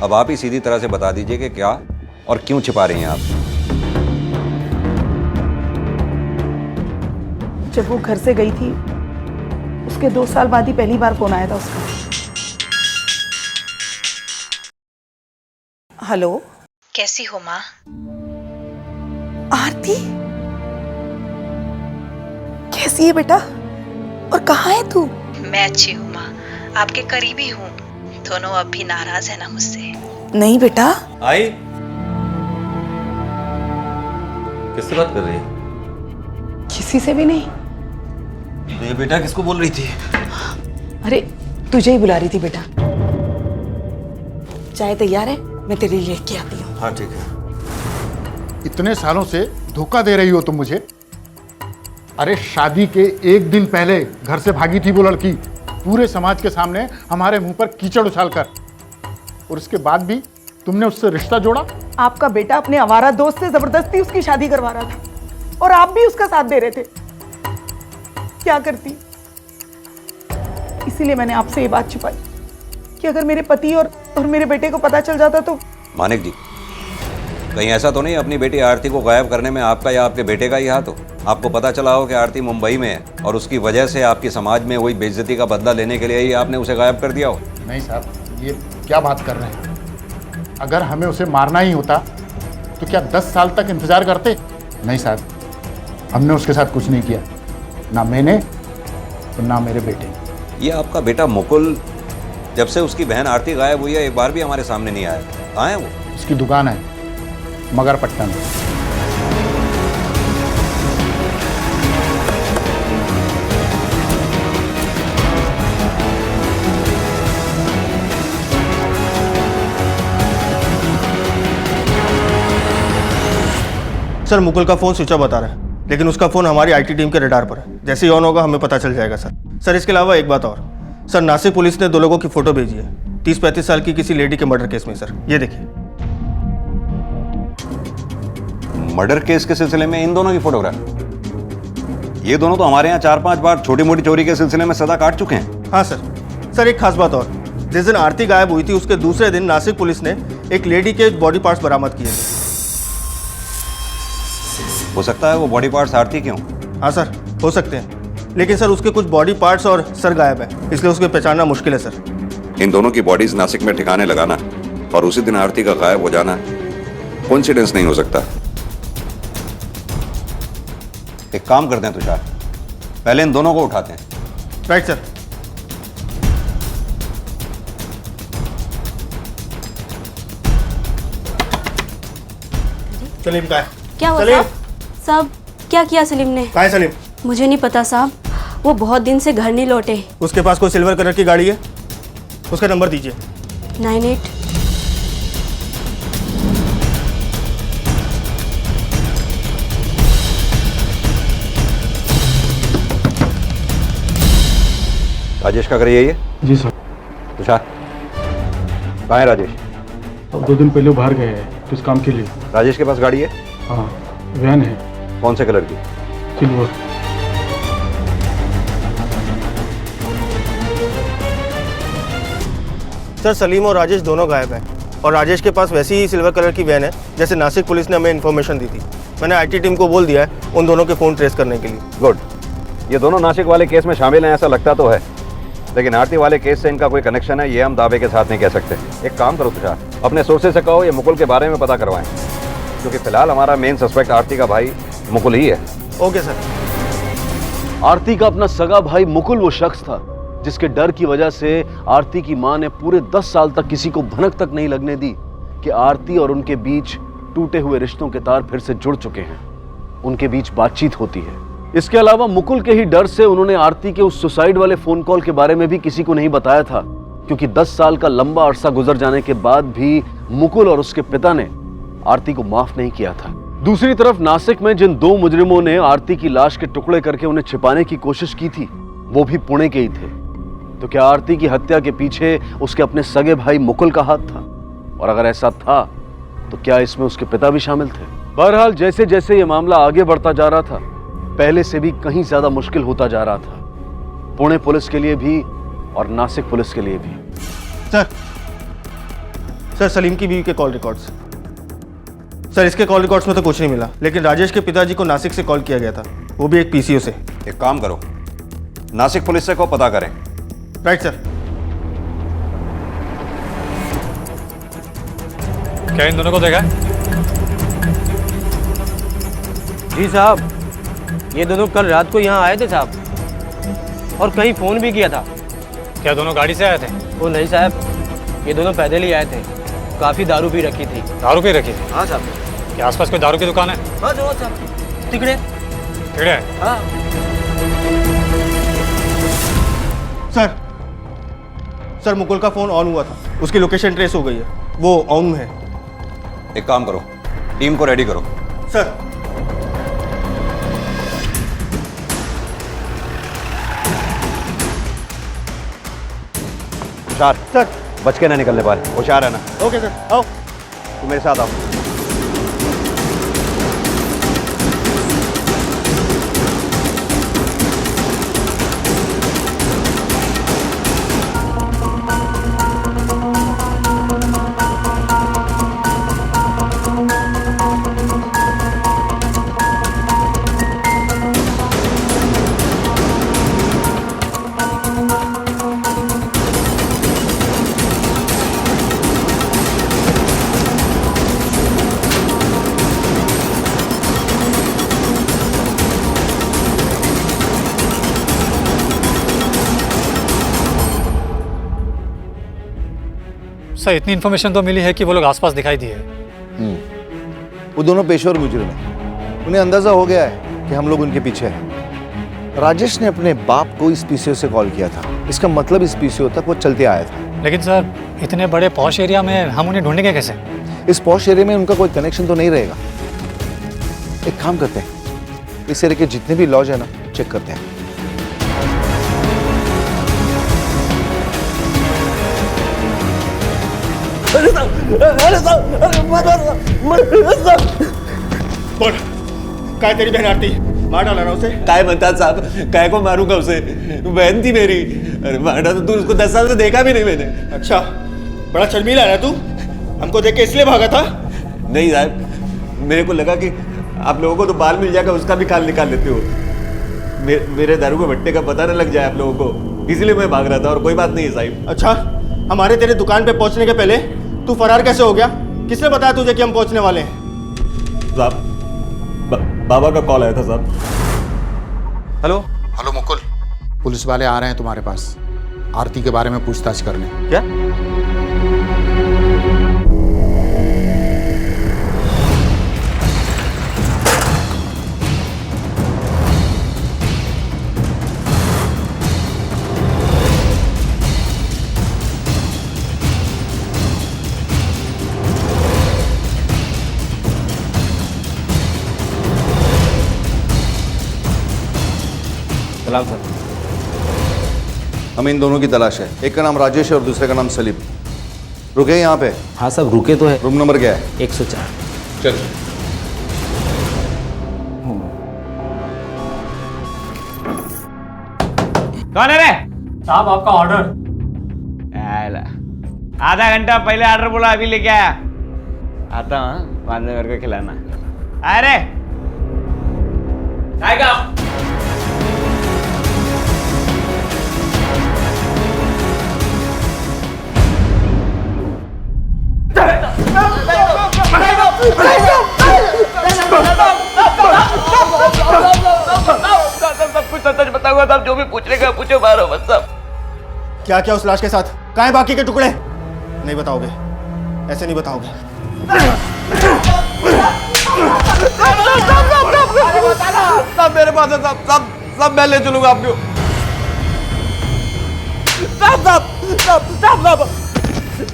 अब आप ही सीधी तरह से बता दीजिए कि क्या और क्यों छिपा रही हैं आप। जब वो घर से गई थी, उसके 2 साल बाद ही पहली बार फोन आया था उसका। हेलो, कैसी हो माँ? आरती, कैसी है बेटा? और कहाँ है तू? मैं अच्छी हूँ माँ, आपके करीबी हूँ। दोनों अब भी नाराज है ना मुझसे? नहीं बेटा। आई, किससे बात कर रही है? किसी से भी नहीं। तो ये बेटा किसको बोल रही थी? अरे तुझे ही बुला रही थी बेटा। चाय तैयार है, मैं तेरे लिए लेके आती हूँ। हाँ ठीक है। इतने सालों से धोखा दे रही हो तुम मुझे। अरे शादी के 1 दिन पहले घर से भागी थी वो लड़की, पूरे समाज के सामने हमारे मुंह पर कीचड़ उछालकर, और उसके बाद भी तुमने उससे रिश्ता जोड़ा। आपका बेटा अपने आवारा दोस्त से जबरदस्ती उसकी शादी करवा रहा था और आप भी उसका साथ दे रहे थे। क्या करती? इसीलिए मैंने आपसे ये बात छुपाई कि अगर मेरे पति और मेरे बेटे को पता चल जाता तो। मानिक जी, कहीं ऐसा तो नहीं अपनी बेटी आरती को गायब करने में आपका या आपके बेटे का ही हाथ हो? आपको पता चला हो कि आरती मुंबई में है और उसकी वजह से आपकी समाज में हुई बेइज्जती का बदला लेने के लिए ही आपने उसे गायब कर दिया हो? नहीं साहब, ये क्या बात कर रहे हैं? अगर हमें उसे मारना ही होता तो क्या 10 साल तक इंतजार करते? नहीं साहब, हमने उसके साथ कुछ नहीं किया, ना मैंने और ना मेरे बेटे। ये आपका बेटा मुकुल जब से उसकी बहन आरती गायब हुई है एक बार भी हमारे सामने नहीं आया। कहाँ है वो? उसकी दुकान है मगरपट्टन में। सर मुकुल का फोन स्विच ऑफ बता रहा है, लेकिन उसका फोन हमारी आईटी टीम के रडार पर है। जैसे ही ऑन होगा हमें पता चल जाएगा सर। सर इसके अलावा एक बात और, सर नासिक पुलिस ने 2 लोगों की फोटो भेजी है 30-35 साल की किसी लेडी के मर्डर केस में। सर ये देखिए। मर्डर केस के सिलसिले में इन दोनों की फोटोग्राफ? ये दोनों तो हमारे यहाँ 4-5 बार छोटी मोटी चोरी के सिलसिले में सजा काट चुके हैं। हाँ सर। सर एक खास बात और, जिस दिन आरती गायब हुई थी उसके दूसरे दिन नासिक पुलिस ने एक लेडी के बॉडी पार्ट्स बरामद किए थे। हो सकता है वो बॉडी पार्ट्स आरती के हों। हाँ सर, हो सकते हैं, लेकिन सर उसके कुछ बॉडी पार्ट्स और सर गायब है, इसलिए उसको पहचानना मुश्किल है सर। इन दोनों की बॉडीज नासिक में ठिकाने लगाना और उसी दिन आरती का गायब हो जाना कोइंसिडेंस नहीं हो सकता। एक काम करते हैं तुषार, पहले इन दोनों को उठाते हैं। Right sir. सलीम का है? क्या हुआ सलीम? साहब, क्या किया सलीम ने? कहाँ है सलीम? मुझे नहीं पता साहब, वो बहुत दिन से घर नहीं लौटे। उसके पास कोई सिल्वर कलर की गाड़ी है? उसका नंबर दीजिए। 98। राजेश का घर यही है? जी सर। तुषार, कहाँ है राजेश? अब 2 दिन पहले वो बाहर गए हैं कुछ काम के लिए। राजेश के पास गाड़ी है? हाँ, वैन है। कौन से कलर की? सिल्वर। सर सलीम और राजेश दोनों गायब हैं और राजेश के पास वैसी ही सिल्वर कलर की वैन है जैसे नासिक पुलिस ने हमें इन्फॉर्मेशन दी थी। मैंने आईटी टीम को बोल दिया है उन दोनों के फ़ोन ट्रेस करने के लिए। गुड। ये दोनों नासिक वाले केस में शामिल हैं ऐसा लगता तो है, लेकिन आरती वाले केस से इनका कोई कनेक्शन है ये हम दावे के साथ नहीं कह सकते। एक काम करो तुषार, अपने सोर्सेज से कहो ये मुकुल के बारे में पता करवाएं, क्योंकि फिलहाल हमारा मेन सस्पेक्ट आरती का भाई मुकुल ही है। Okay sir. आरती का अपना सगा भाई मुकुल वो शख्स था जिसके डर की वजह से आरती की मां ने पूरे 10 साल तक किसी को भनक तक नहीं लगने दी कि आरती और उनके बीच टूटे हुए रिश्तों के तार फिर से जुड़ चुके हैं, उनके बीच बातचीत होती है। इसके अलावा मुकुल के ही डर से उन्होंने आरती के उस सुसाइड वाले फोन कॉल के बारे में भी किसी को नहीं बताया था, क्योंकि 10 साल का लंबा अरसा गुजर जाने के बाद भी मुकुल और उसके पिता ने आरती को माफ नहीं किया था। दूसरी तरफ नासिक में जिन 2 मुजरिमों ने आरती की लाश के टुकड़े करके उन्हें छिपाने की कोशिश की थी वो भी पुणे के ही थे। तो क्या आरती की हत्या के पीछे उसके अपने सगे भाई मुकुल का हाथ था? और अगर ऐसा था तो क्या इसमें उसके पिता भी शामिल थे? बहरहाल जैसे जैसे ये मामला आगे बढ़ता जा रहा था पहले से भी कहीं ज्यादा मुश्किल होता जा रहा था, पुणे पुलिस के लिए भी और नासिक पुलिस के लिए भी। सर सलीम की बीवी के कॉल रिकॉर्ड्स। सर इसके कॉल रिकॉर्ड्स में तो कुछ नहीं मिला, लेकिन राजेश के पिताजी को नासिक से कॉल किया गया था, वो भी एक पीसीओ से। एक काम करो, नासिक पुलिस से को पता करें। Right sir. क्या इन दोनों को देखा है? जी साहब, ये दोनों कल रात को यहाँ आए थे साहब, और कहीं फोन भी किया था। क्या दोनों गाड़ी से आए थे? वो नहीं साहब, ये दोनों पैदल ही आए थे। काफी दारू पी रखी थी। दारू पी रखी थी? हाँ साहब। क्या आसपास कोई दारू की दुकान है? हाँ जो साहब, तिकड़े। तिकड़े? हाँ। सर मुकुल का फोन ऑन हुआ था, उसकी लोकेशन ट्रेस हो गई है, वो ऑन में है। एक काम करो, टीम को रेडी करो। सर। होशियार सर, बच के ना निकलने पाए, होशियार है ना। ओके सर, आओ। तुम मेरे साथ आओ। सर इतनी इन्फॉर्मेशन तो मिली है कि वो लोग आसपास दिखाई दिए। वो दोनों पेशेवर मुजरिम हैं। उन्हें अंदाजा हो गया है कि हम लोग उनके पीछे हैं। राजेश ने अपने बाप को इस पीसीओ से कॉल किया था, इसका मतलब इस पीसीओ तक वो चलते आया था। लेकिन सर इतने बड़े पॉश एरिया में हम उन्हें ढूंढेंगे कैसे? इस पॉश एरिया में उनका कोई कनेक्शन तो नहीं रहेगा। एक काम करते हैं, इस एरिया के जितने भी लॉज है ना, चेक करते हैं। बोल, काय तेरी बहन आरती मार डाला ना उसे? काय म्हणतात साहब, काय को मारूंगा उसे? बहन थी मेरी। अरे मारा तो तू उसको 10 साल से देखा भी नहीं मैंने। अच्छा, बड़ा शर्मीला है ना तू? हमको देख के इसलिए भागा था? नहीं साहब, मेरे को लगा कि आप लोगों को तो बाल मिल जाएगा, उसका भी खाल निकाल लेते हो। मेरे दारू के भट्टे का पता न लग जाए आप लोगों को, इसलिए मैं भाग रहा था, और कोई बात नहीं है साहब। अच्छा, हमारे तेरे दुकान पे पहुंचने के पहले तू फरार कैसे हो गया? किसने बताया तुझे कि हम पहुंचने वाले हैं? साहब, बाबा का कॉल आया था साहब। हेलो हेलो मुकुल, पुलिस वाले आ रहे हैं तुम्हारे पास आरती के बारे में पूछताछ करने। क्या? सलाम सर। हमें इन दोनों की तलाश है। एक का नाम राजेश है और दूसरे का नाम सलीम। रुके यहाँ पे? हाँ सब रुके तो है। रूम नंबर क्या है? 104। चल। कौन है रे? साहब आपका ऑर्डर। आधा घंटा पहले ऑर्डर बोला, अभी लेके आया। आता हूँ, बाद में मेरे को खिलाना। अरे सच बताऊंगा साहब, जो भी पूछने का पूछो, मारो बस साहब। क्या क्या उस लाश के साथ? कहाँ है बाकी के टुकड़े? नहीं बताओगे, ऐसे नहीं बताओगे। सब मेरे पास है साहब, सब मैं ले चलूंगा आपको।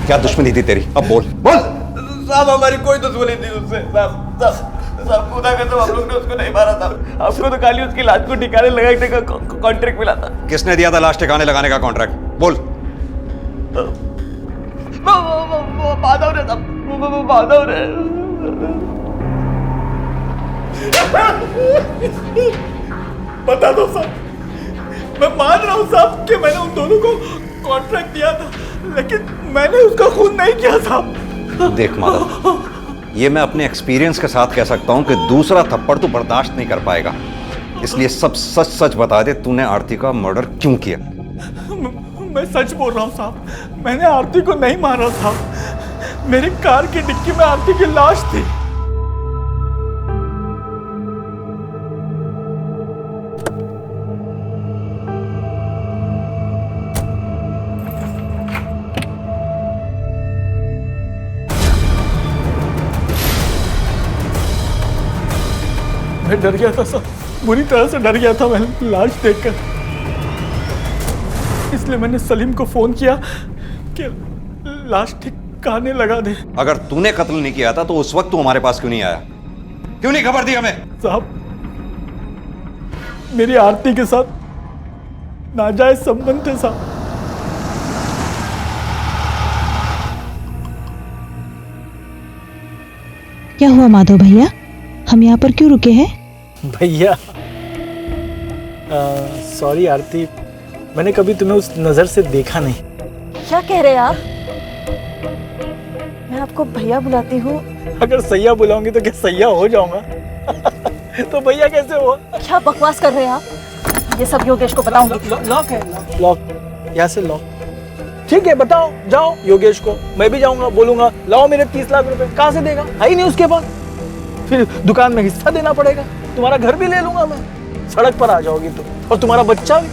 क्या दुश्मनी थी तेरी? अब बोल बोल। साहब हमारी कोई दुश्मनी थी उससे साहब। खुदा का तो हम लोग ने उसको नहीं मारा था, आपको तो खाली उसकी लाश को ठिकाने लगाने का कॉन्ट्रैक्ट मिला था। किसने दिया था लाश ठिकाने लगाने का कॉन्ट्रैक्ट? बोल। माधव ने साहब, माधव ने। बता दो साहब, मैं मान रहा हूँ साहब कि मैंने उन दोनों को कॉन्ट्रैक्ट दिया था, लेकिन मैंने उसका खून नहीं किया साहब। देख माधव, ये मैं अपने एक्सपीरियंस के साथ कह सकता हूं कि दूसरा थप्पड़ तू बर्दाश्त नहीं कर पाएगा। इसलिए सब सच सच बता दे, तूने आरती का मर्डर क्यों किया? मैं सच बोल रहा हूँ साहब, मैंने आरती को नहीं मारा साहब। मेरी कार की डिक्की में आरती की लाश थी। मैं डर गया था सर, बुरी तरह से डर गया था मैं लाश देखकर, इसलिए मैंने सलीम को फोन किया कि लाश ठिकाने लगा दे। अगर तूने कत्ल नहीं किया था तो उस वक्त तू हमारे पास क्यों नहीं आया? क्यों नहीं खबर दी हमें? साहब, मेरी आरती के साथ नाजायज संबंध थे साहब। क्या हुआ माधव भैया, हम यहाँ पर क्यों रुके हैं? भैया सॉरी आरती, मैंने कभी तुम्हें उस नजर से देखा नहीं। क्या कह रहे हैं आप? मैं आपको भैया बुलाती हूँ। अगर सैया बुलाऊंगी तो क्या सैया हो जाऊंगा? तो भैया कैसे हुआ? क्या बकवास कर रहे हैं आप? ये सब योगेश को बताऊंगी। लॉक है, लॉक, यहाँ से लॉक। ठीक है, बताओ, जाओ योगेश को, मैं भी जाऊंगा, बोलूंगा लाओ मेरे 30 लाख रुपए। कहाँ से देगा? है ही नहीं उसके पास। फिर दुकान में हिस्सा देना पड़ेगा, तुम्हारा घर भी ले लूंगा मैं, सड़क पर आ जाओगी तुम, और तुम्हारा बच्चा भी।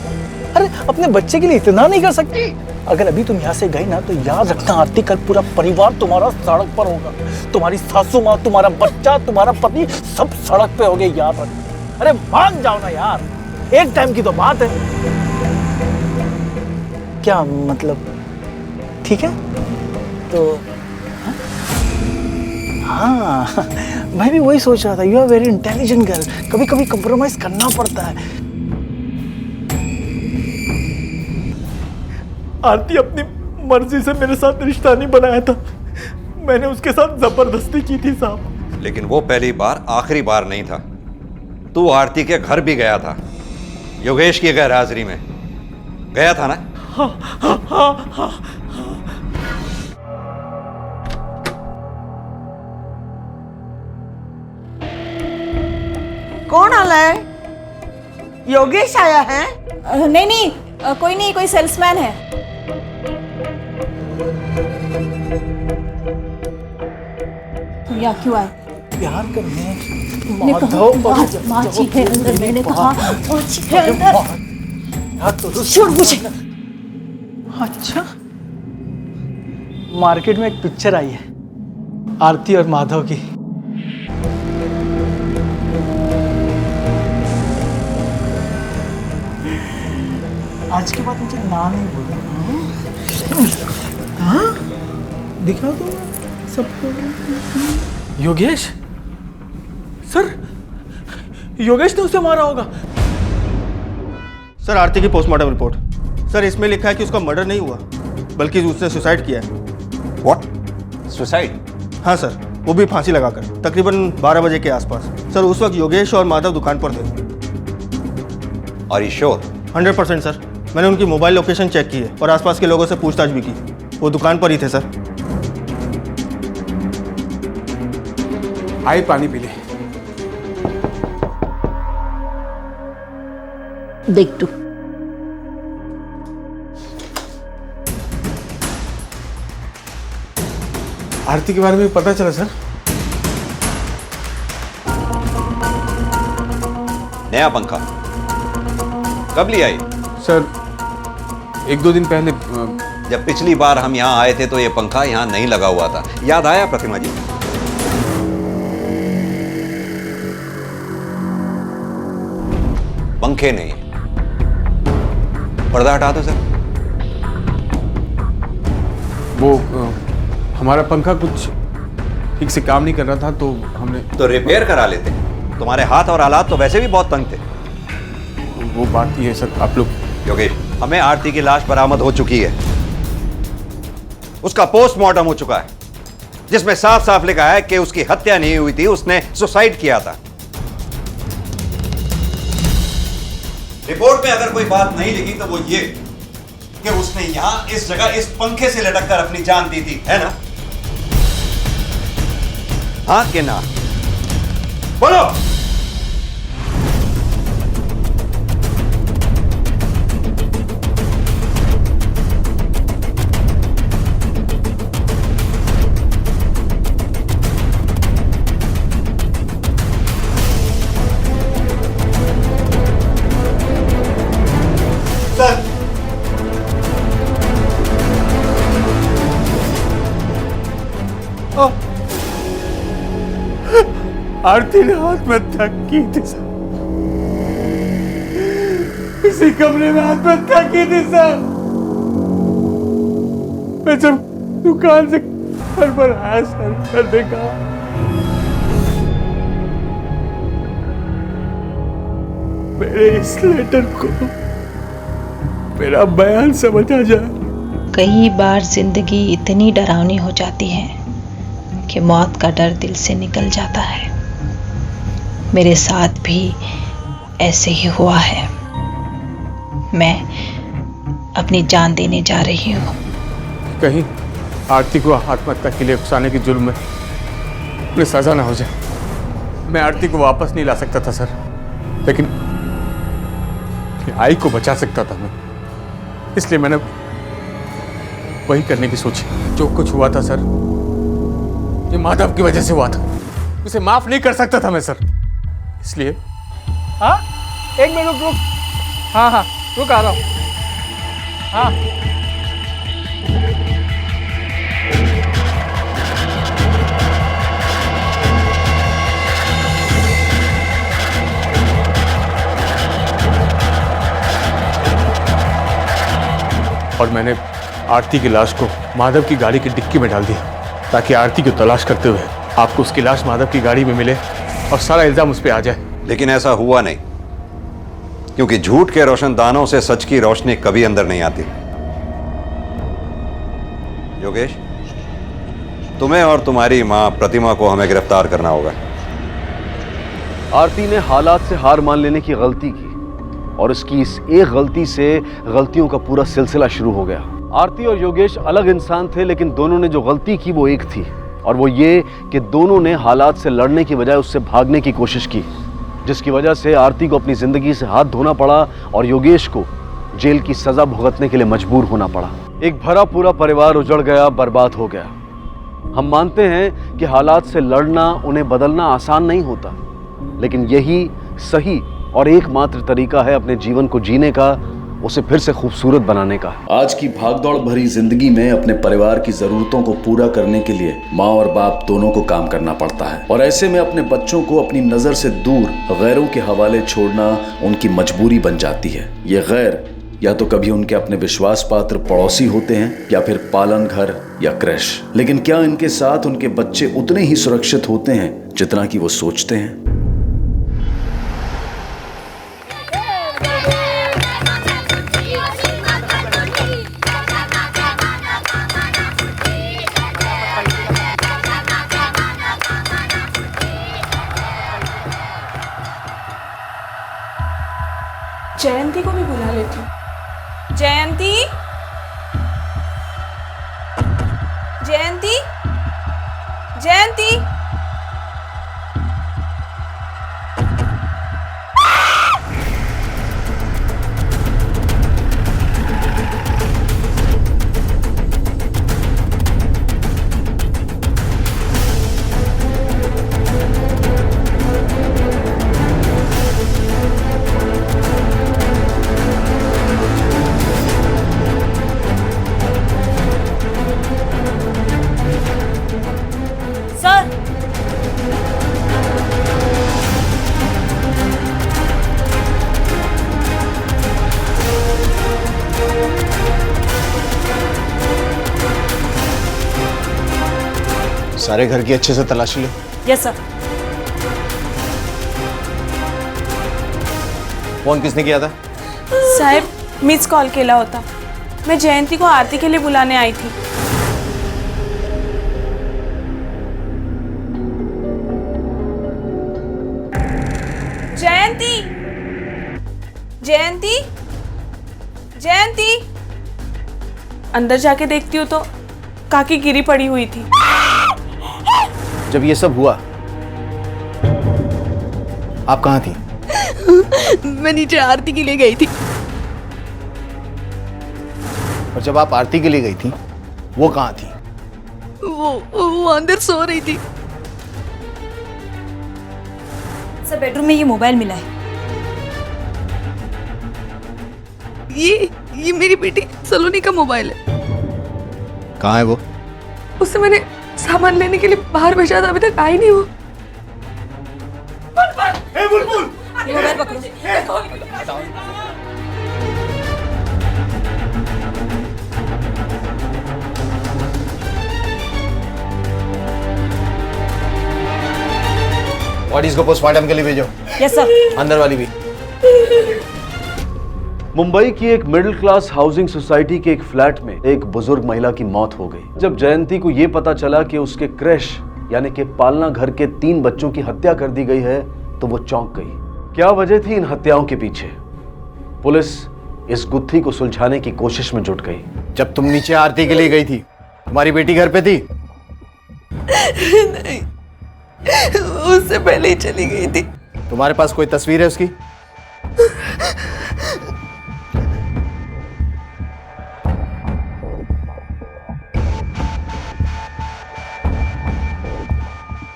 अरे अपने बच्चे के लिए इतना नहीं कर सकती? अगर अभी तुम यहाँ से गई ना तो याद रखना आरती, कल पूरा परिवार तुम्हारा सड़क पर होगा। तुम्हारी सासू माँ, तुम्हारा बच्चा, तुम्हारा पति, सब सड़क पे होंगे, याद रखना। अरे मान जाओ ना यार, एक टाइम की तो बात है। क्या मतलब? ठीक है तो हाँ, मैं भी वही सोच रहा था। You are very intelligent girl, कभी कभी कंप्रोमाइज करना पड़ता है। आरती अपनी मर्जी से मेरे साथ रिश्ता नहीं बनाया था, मैंने उसके साथ जबरदस्ती की थी साहब। लेकिन वो पहली बार आखिरी बार नहीं था। तू आरती के घर भी गया था, योगेश की गैर हाजिरी में गया था ना? हाँ, हाँ, हाँ, हाँ। कौन आला है? योगेश आया है? नहीं नहीं, कोई नहीं, कोई सेल्समैन है। या क्यों आए? प्यार करने। माची है अंदर, मैंने कहा माची है अंदर। छोड़ मुझे। अच्छा, मार्केट में एक पिक्चर आई है आरती और माधव की। आज के बाद मुझे ना नहीं बोलना। हाँ, दिखा दो सबको। योगेश सर, योगेश ने उसे मारा होगा। सर, आरती की पोस्टमार्टम रिपोर्ट। सर, इसमें लिखा है कि उसका मर्डर नहीं हुआ, बल्कि उसने सुसाइड किया है। व्हाट? सुसाइड? हाँ सर, वो भी फांसी लगाकर, तकरीबन 12 बजे के आसपास। सर, उस वक्त योगेश और माधव दुकान पर थे। Are you sure? 100% सर, मैंने उनकी मोबाइल लोकेशन चेक की है और आसपास के लोगों से पूछताछ भी की। वो दुकान पर ही थे सर। आई पानी पी ले। देख तू। आरती के बारे में पता चला सर? नया पंखा कब लिया आई? सर, 1-2 दिन पहले। जब पिछली बार हम यहाँ आए थे तो ये पंखा यहाँ नहीं लगा हुआ था, याद आया प्रतिमा जी? पंखे नहीं, पर्दा हटा दो सर। वो हमारा पंखा कुछ ठीक से काम नहीं कर रहा था तो हमने तो रिपेयर करा लेते। तुम्हारे हाथ और हालात तो वैसे भी बहुत तंग थे। वो बात ही है सर। आप लोग योगेश, हमें आरती की लाश बरामद हो चुकी है, उसका पोस्टमार्टम हो चुका है, जिसमें साफ साफ लिखा है कि उसकी हत्या नहीं हुई थी, उसने सुसाइड किया था। रिपोर्ट में अगर कोई बात नहीं लिखी तो वो ये कि उसने यहां इस जगह इस पंखे से लटक कर अपनी जान दी थी, है ना? हाँ कि ना? बोलो। आरती ने आत्महत्या की थी सर, इसी कमरे में आत्महत्या की थी सर। मैं जब दुकान से घर पर आया सर, मैंने देखा मेरे इस लेटर को मेरा बयान समझ आ जाए। कई बार जिंदगी इतनी डरावनी हो जाती है कि मौत का डर दिल से निकल जाता है। मेरे साथ भी ऐसे ही हुआ है। मैं अपनी जान देने जा रही हूँ। कहीं आरती को आत्महत्या के लिए उकसाने के जुर्म में उन्हें सजा ना हो जाए। मैं आरती को वापस नहीं ला सकता था सर, लेकिन आई को बचा सकता था मैं। इसलिए मैंने वही करने की सोची। जो कुछ हुआ था सर, ये माधव की वजह से हुआ था। उसे माफ नहीं कर सकता था मैं सर, इसलिए। हाँ, एक मिनट रुक। हाँ, रुक आ रहा हूँ। हाँ, और मैंने आरती की लाश को माधव की गाड़ी की डिक्की में डाल दिया, ताकि आरती को तलाश करते हुए आपको उसकी लाश माधव की गाड़ी में मिले और सारा इल्जाम उस पर आ जाए। लेकिन ऐसा हुआ नहीं, क्योंकि झूठ के रोशनदानों से सच की रोशनी कभी अंदर नहीं आती। योगेश, तुम्हें और तुम्हारी मां प्रतिमा को हमें गिरफ्तार करना होगा। आरती ने हालात से हार मान लेने की गलती की और इसकी इस एक गलती से गलतियों का पूरा सिलसिला शुरू हो गया। आरती और योगेश अलग इंसान थे, लेकिन दोनों ने जो गलती की वो एक थी, और वो ये कि दोनों ने हालात से लड़ने की बजाय उससे भागने की कोशिश की, जिसकी वजह से आरती को अपनी जिंदगी से हाथ धोना पड़ा और योगेश को जेल की सजा भुगतने के लिए मजबूर होना पड़ा। एक भरा पूरा परिवार उजड़ गया, बर्बाद हो गया। हम मानते हैं कि हालात से लड़ना, उन्हें बदलना आसान नहीं होता, लेकिन यही सही और एकमात्र तरीका है अपने जीवन को जीने का, उसे फिर से खूबसूरत बनाने का। आज की भागदौड़ भरी जिंदगी में अपने परिवार की जरूरतों को पूरा करने के लिए माँ और बाप दोनों को काम करना पड़ता है, और ऐसे में अपने बच्चों को अपनी नजर से दूर गैरों के हवाले छोड़ना उनकी मजबूरी बन जाती है। ये गैर या तो कभी उनके अपने विश्वास पात्र पड़ोसी होते हैं या फिर पालन घर या क्रैश। लेकिन क्या इनके साथ उनके बच्चे उतने ही सुरक्षित होते हैं जितना कि वो सोचते हैं? जयंती को भी बुला लेती हूँ। जयंती, जयंती, जयंती। सर, सारे घर की अच्छे से तलाशी लो। Yes sir. फोन किसने किया था? साहब, मिस कॉल केला होता। मैं जयंती को आरती के लिए बुलाने आई थी। जयंती, जयंती, जयंती। अंदर जाके देखती हूँ तो काकी गिरी पड़ी हुई थी। जब ये सब हुआ आप कहाँ थी? मैं नीचे आरती के लिए गई थी। और जब आप आरती के लिए गई थी वो कहाँ थी? वो अंदर सो रही थी। सर, बेडरूम में ये मोबाइल मिला है। ये मेरी बेटी सलोनी का मोबाइल है। कहाँ है वो? उससे मैंने सामान लेने के लिए बाहर भेजा था, अभी तक आई नहीं वो। बुलबुल मोबाइल पकड़ो। बॉडीज को पोस्टमार्टम के लिए भेजो। Yes sir. अंदर वाली भी। मुंबई की एक मिडिल क्लास हाउसिंग सोसाइटी के एक फ्लैट में एक बुजुर्ग महिला की मौत हो गई। जब जयंती को यह पता चला कि उसके क्रैश यानी कि पालना घर के 3 बच्चों की हत्या कर दी गई है तो वो चौंक गई। क्या वजह थी इन हत्याओं के पीछे? पुलिस इस गुत्थी को सुलझाने की कोशिश में जुट गई। जब तुम नीचे आरती के लिए गई थी, तुम्हारी बेटी घर पे थी? नहीं, उससे पहले ही चली गई थी। तुम्हारे पास कोई तस्वीर है उसकी?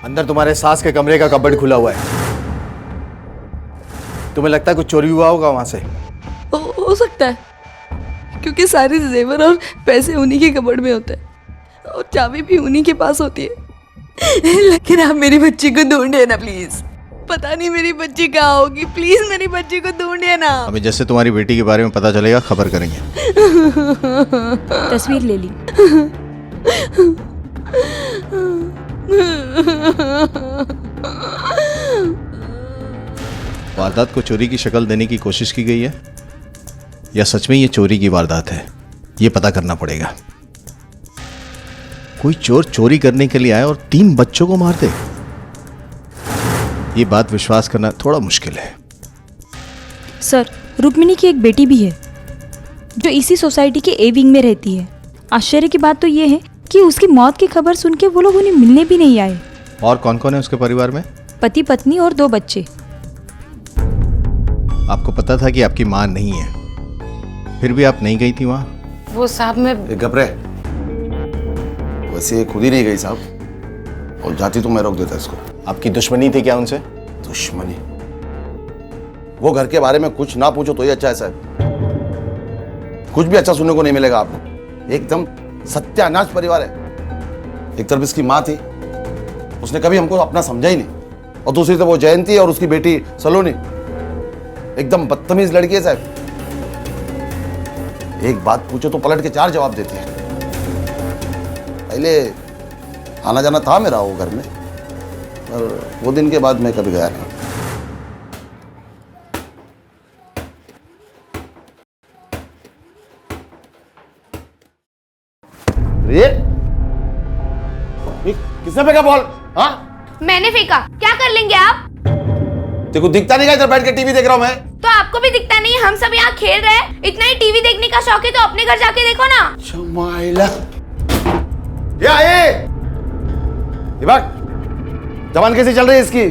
अंदर तुम्हारे सास के कमरे का कबर्ड खुला हुआ है। तुम्हें लगता है कुछ चोरी हुआ होगा वहां से? हो सकता है, क्योंकि सारे जेवर और पैसे उन्हीं के कबर्ड में होते हैं और चाबी भी उन्हीं के पास होती है। लेकिन आप मेरी बच्ची को ढूंढे ना प्लीज। पता नहीं मेरी बच्ची कहाँ होगी, प्लीज मेरी बच्ची को ढूंढे ना। हमें जैसे तुम्हारी बेटी के बारे में पता चलेगा खबर करेंगे। तस्वीर ले ली। वारदात को चोरी की शक्ल देने की कोशिश की गई है या सच में ये चोरी की वारदात है, ये पता करना पड़ेगा। कोई चोर चोरी करने के लिए आए और 3 बच्चों को मार दे, ये बात विश्वास करना थोड़ा मुश्किल है। सर, रुक्मिणी की एक बेटी भी है जो इसी सोसाइटी के ए विंग में रहती है। आश्चर्य की बात तो ये है कि उसकी मौत की खबर सुन के वो लोग उन्हें मिलने भी नहीं आए। और कौन कौन है उसके परिवार में? पति, पत्नी और 2 बच्चे। आपको पता था कि आपकी मां नहीं है, फिर भी आप नहीं गई थी वहां? वो साहब मैं घबरे, वैसे खुद ही नहीं गई साहब, और जाती तो मैं रोक देता इसको। आपकी दुश्मनी थी क्या उनसे? दुश्मनी? वो घर के बारे में कुछ ना पूछो तो ही अच्छा है साहब। कुछ भी अच्छा सुनने को नहीं मिलेगा आपको। एकदम सत्यानाश परिवार है। एक तरफ इसकी माँ थी, उसने कभी हमको अपना समझा ही नहीं, और दूसरी तरफ वो जयंती और उसकी बेटी सलोनी, एकदम बदतमीज लड़की है साहब। एक बात पूछो तो पलट के 4 जवाब देती है। पहले आना जाना था मेरा वो घर में, और वो दिन के बाद मैं कभी गया नहीं। ये किसने फेंका बॉल? हाँ, मैंने फेंका। क्या कर लेंगे आप? देखो दिखता नहीं, इधर बैठ के टीवी देख रहा हूं मैं। तो आपको भी दिखता नहीं है? हम सब यहाँ खेल रहे हैं। इतना ही टीवी देखने का शौक है तो अपने घर जाके देखो ना। जवान कैसी चल रही है इसकी?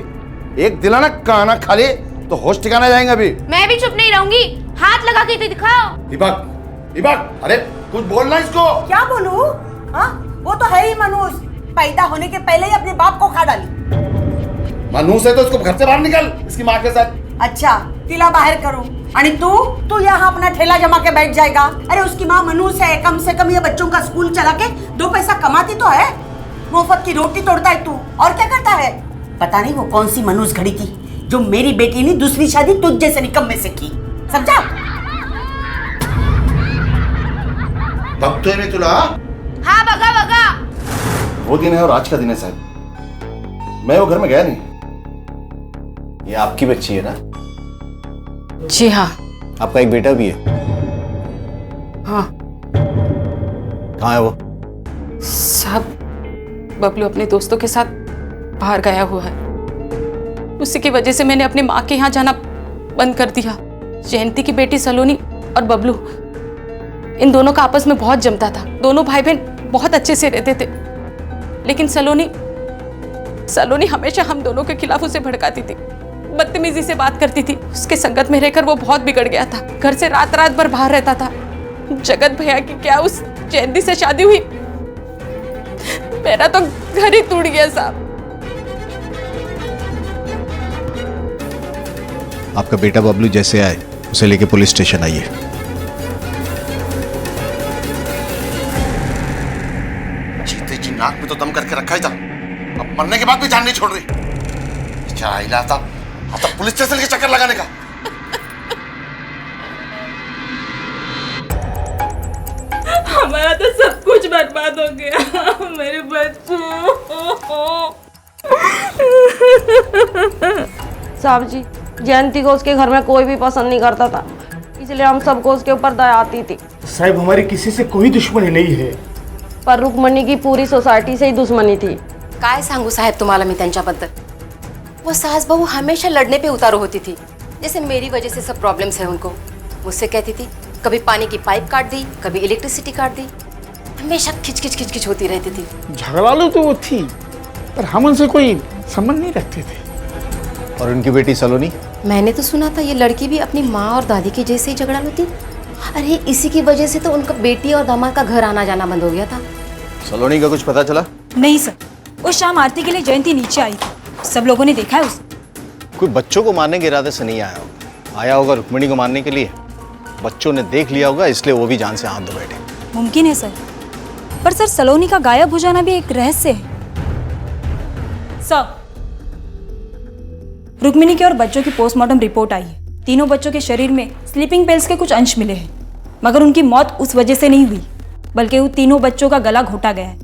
एक दिलाना खाना खा ले तो होश ठिकाना जाएंगे अभी। मैं भी चुप नहीं रहूंगी, हाथ लगा के तो दिखाओ। दीपक, अरे कुछ बोलना इसको। क्या बोलूं? हाँ, वो तो है ही मनूस, पैदा होने के पहले ही अपने बाप को खा डाली। मनूस है तो इसको घर से बाहर निकल, इसकी माँ के साथ। अच्छा, तिला बाहर करूं आणि तू यहाँ अपना ठेला जमा के बैठ जाएगा। अरे उसकी माँ मनूस है, कम से कम ये बच्चों का स्कूल चला के 2 पैसा कमाती तो है। मुफ्त की रोटी तोड़ता है तू, और क्या करता है? पता नहीं वो कौन सी मनूस घड़ी थी जो मेरी बेटी ने दूसरी शादी तुझ जैसे निकम्मे से की। समझा? बगतोय मी तुला। हाँ बगा बगा। वो दिन है और आज का दिन है साहब। मैं वो घर में गया नहीं। ये आपकी बच्ची है ना? जी हाँ। आपका एक बेटा भी है? हाँ। कहाँ है वो? साहब, बबलू अपने दोस्तों के साथ बाहर गया हुआ है। उसी की वजह से मैंने अपनी माँ के यहाँ जाना बंद कर दिया। जयंती की बेटी सलोनी और बबलू, इन दोनों का आपस में बहुत जमता था। दोनों भाई बहन बहुत अच्छे से रहते थे, लेकिन सलोनी हमेशा हम दोनों के खिलाफ उसे भड़काती थी, बदतमीजी से बात करती थी। उसके संगत में रहकर वो बहुत बिगड़ गया था। घर से रात भर बाहर रहता था। जगत भैया की क्या उस जयंती से शादी हुई, मेरा तो घर ही टूट गया साहब। आपका बेटा बबलू जैसे आए उसे लेके पुलिस स्टेशन आइए। जीते आज नाक में तो दम करके रखा ही था, अब मरने के बाद भी जान नहीं छोड़ रही। बेचारा इला था, अब तक पुलिस स्टेशन के चक्कर लगाने का। हमारा तो सब कुछ बर्बाद हो गया, मेरे बच्चों। साहब जी, जयंती को उसके घर में कोई भी पसंद नहीं करता था, इसलिए हम सबको उसके ऊपर दया आती थी। साहब हमारी किसी से कोई दुश्मनी नहीं है, पर रुक्मणी की पूरी सोसाइटी से ही दुश्मनी थी। काय सांगू साहेब तुम्हाला मी त्यांच्याबद्दल। वो सास बहू हमेशा लड़ने पे उतारू होती थी। जैसे मेरी वजह से सब प्रॉब्लम्स है उनको, मुझसे कहती थी कभी पानी की पाइप काट दी, कभी इलेक्ट्रिसिटी काट दी, हमेशा खिच होती रहती थी। झगड़ालू तो वो थी, पर हम उनसे कोई संबंध नहीं रखते थे। और उनकी बेटी सलोनी? मैंने तो सुना था ये लड़की भी अपनी माँ और दादी के जैसे ही झगड़ालू थी। अरे इसी की वजह से तो उनका बेटी और दामाद का घर आना जाना बंद हो गया था। सलोनी का कुछ पता चला? नहीं सर, उस शाम आरती के लिए जयंती नीचे आई थी, सब लोगों ने देखा है उसे। कोई बच्चों को मारने के इरादे से नहीं आया होगा, आया होगा रुक्मिणी को मारने के लिए। बच्चों ने देख लिया होगा, इसलिए वो भी जान से हाथ धो बैठे। मुमकिन है सर, पर सर सलोनी का गायब हो जाना भी एक रहस्य है। सर, रुक्मिणी के और बच्चों की पोस्टमार्टम रिपोर्ट आई है। तीनों बच्चों के शरीर में स्लीपिंग पिल्स के कुछ अंश मिले हैं, मगर उनकी मौत उस वजह से नहीं हुई, बल्कि उन तीनों बच्चों का गला घोटा गया है।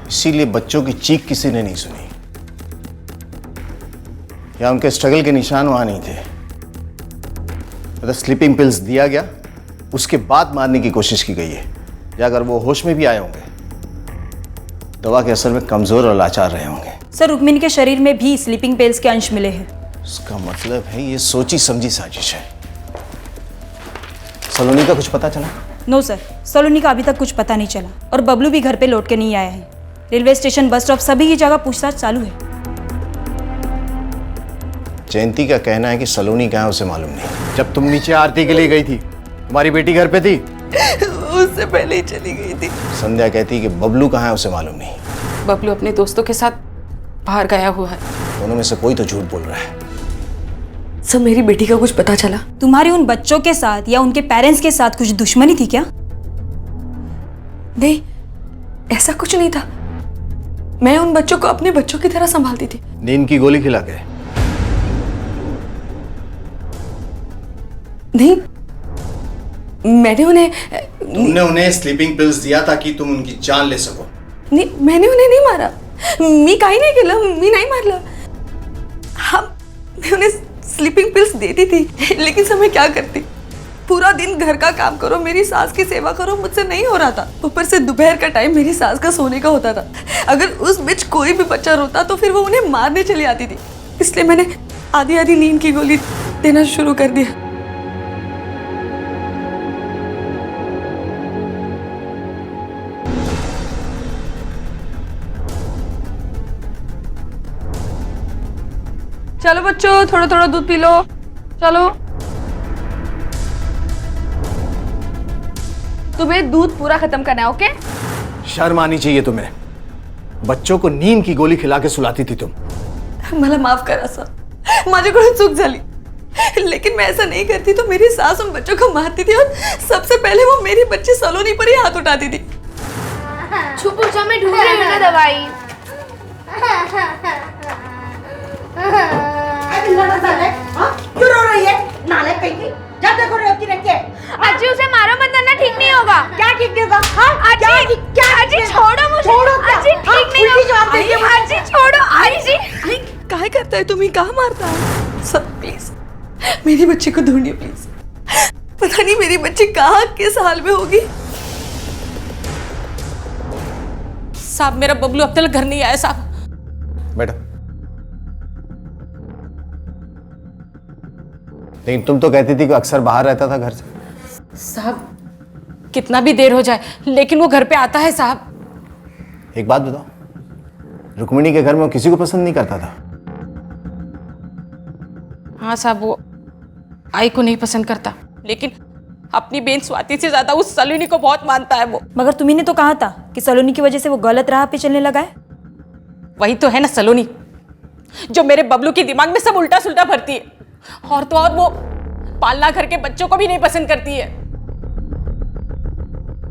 इसीलिए बच्चों की चीख किसी ने नहीं सुनी, या उनके स्ट्रगल के निशान वहां नहीं थे। मतलब स्लीपिंग पिल्स दिया गया, उसके बाद मारने की कोशिश की गई है, या अगर वो होश में भी आए होंगे, दवा के असर में कमजोर और लाचार रहे होंगे। सर, रुक्मिणी के शरीर में भी स्लीपिंग पिल्स के अंश मिले हैं। उसका मतलब है ये सोची समझी साजिश है। सलोनी का कुछ पता चला? नो सर, सलोनी का अभी तक कुछ पता नहीं चला, और बबलू भी घर पे लौट के नहीं आया है। रेलवे स्टेशन, बस स्टॉप, सभी की जगह पूछताछ चालू है। जयंती का कहना है कि सलोनी कहाँ है उसे मालूम नहीं। जब तुम नीचे आरती के लिए गई थी, तुम्हारी बेटी घर पे थी? उससे पहले ही चली गई थी। संध्या कहती कि बबलू कहाँ है उसे मालूम नहीं। बबलू अपने दोस्तों के साथ बाहर गया हुआ है। दोनों में से कोई तो झूठ बोल रहा है। सब मेरी बेटी का कुछ पता चला? तुम्हारी उन बच्चों के साथ या उनके पेरेंट्स के साथ कुछ दुश्मनी थी क्या? नहीं, ऐसा कुछ नहीं था। मैं उन बच्चों को अपने बच्चों की तरह संभालती थी। नींद की गोली खिला के? नहीं, मैंने उन्हें तुमने उन्हें स्लीपिंग पिल्स दिया ताकि तुम उनकी जान ले सको? नहीं, मैंने उन्हें नहीं मारा। मी काही नहीं केलं, मी नहीं मारलं। मैं उन्हें स्लीपिंग पिल्स देती थी, लेकिन समय क्या करती, पूरा दिन घर का काम करो, मेरी सास की सेवा करो, मुझसे नहीं हो रहा था। ऊपर से दोपहर का टाइम मेरी सास का सोने का होता था। अगर उस बीच कोई भी बच्चा रोता तो फिर वो उन्हें मारने चली आती थी। इसलिए मैंने आधी आधी नींद की गोली देना शुरू कर दिया। चलो बच्चों, थोड़ा थोड़ा दूध पी लो, चलो। तुम्हें दूध पूरा खत्म करना है, ओके? शर्म आनी चाहिए तुम्हें। बच्चों को नींद की गोली खिला के सुलाती थी तुम। मला माफ करा साहब, माझ्याकडून चूक झाली, लेकिन मैं ऐसा नहीं करती तो मेरी सास उन बच्चों को मारती थी, और सबसे पहले वो मेरी बच्ची सलोनी पर ही हाथ उठाती थी। चुप हो जा, मैं ढूंढ रही हूँ ना दवाई। क्यों रो रही है? नालायक कहीं की, जा देखो रोती रहती है। अजी उसे मारो मत, वरना ठीक नहीं होगा। क्या ठीक नहीं होगा? हाँ, क्या अजी छोड़ो मुझे। छोड़ो क्या? अजी ठीक नहीं होगा। अजी छोड़ो। अजी काय करताय तुम्ही? कहाँ मारता है? सब प्लीज मेरी बच्ची को ढूंढिए प्लीज। पता नहीं मेरी बच्ची कहाँ किस हाल में होगी। साहब, मेरा बबलू अब तक घर नहीं आया साहब। बेटा, लेकिन तुम तो कहती थी कि अक्सर बाहर रहता था घर से। साहब, कितना भी देर हो जाए, लेकिन वो घर पे आता है साहब। एक बात बताओ, रुक्मिणी के घर में वो किसी को पसंद नहीं करता था? हाँ साहब, वो आई को नहीं पसंद करता, लेकिन अपनी बहन स्वाति से ज्यादा उस सलोनी को बहुत मानता है वो। मगर तुम्ही ने तो कहा था कि सलोनी की वजह से वो गलत राह पे चलने लगा है। वही तो है ना सलोनी, जो मेरे बबलू के दिमाग में सब उल्टा सुल्टा भरती है। और तो और वो पालना घर के बच्चों को भी नहीं पसंद करती है।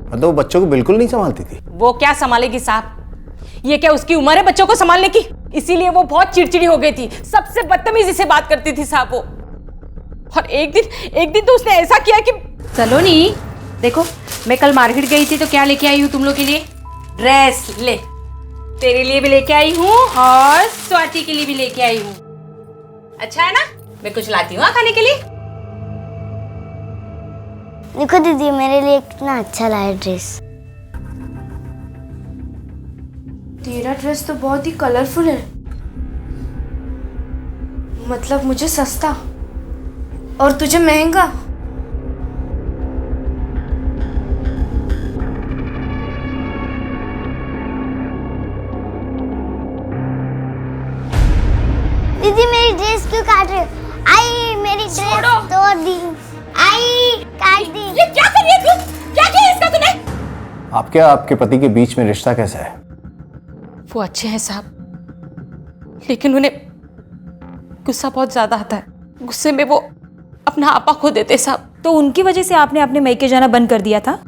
मतलब वो बच्चों को बिल्कुल नहीं संभालती थी? वो क्या संभालेगी साहब, ये क्या उसकी उम्र है बच्चों को संभालने की? इसीलिए वो बहुत चिड़चिड़ी हो गई थी, सबसे बदतमीजी से बात करती थी साहब वो। और एक दिन तो उसने ऐसा किया कि सलोनी देखो, मैं कल मार्केट गई थी तो क्या लेके आई हूँ तुम लोग के लिए? ड्रेस ले, तेरे लिए भी लेके आई हूँ और स्वाति के लिए भी लेके आई हूँ। अच्छा है ना? मैं कुछ लाती हूँ खाने के लिए। देखो दीदी, मेरे लिए कितना अच्छा लाया ड्रेस। तेरा ड्रेस तो बहुत ही कलरफुल है, मतलब मुझे सस्ता और तुझे महंगा। दीदी मेरी ड्रेस क्यों काट रहे हो? आई मेरी ड्रेस तोड़ दी, आई काट दी। ये क्या कर रही है तू? क्या किया इसका तूने? आपके पति के बीच में रिश्ता कैसा है? वो अच्छे हैं साहब, लेकिन उन्हें गुस्सा बहुत ज्यादा आता है। गुस्से में वो अपना आपा खो देते साहब। तो उनकी वजह से आपने अपने मैके जाना बंद कर दिया था?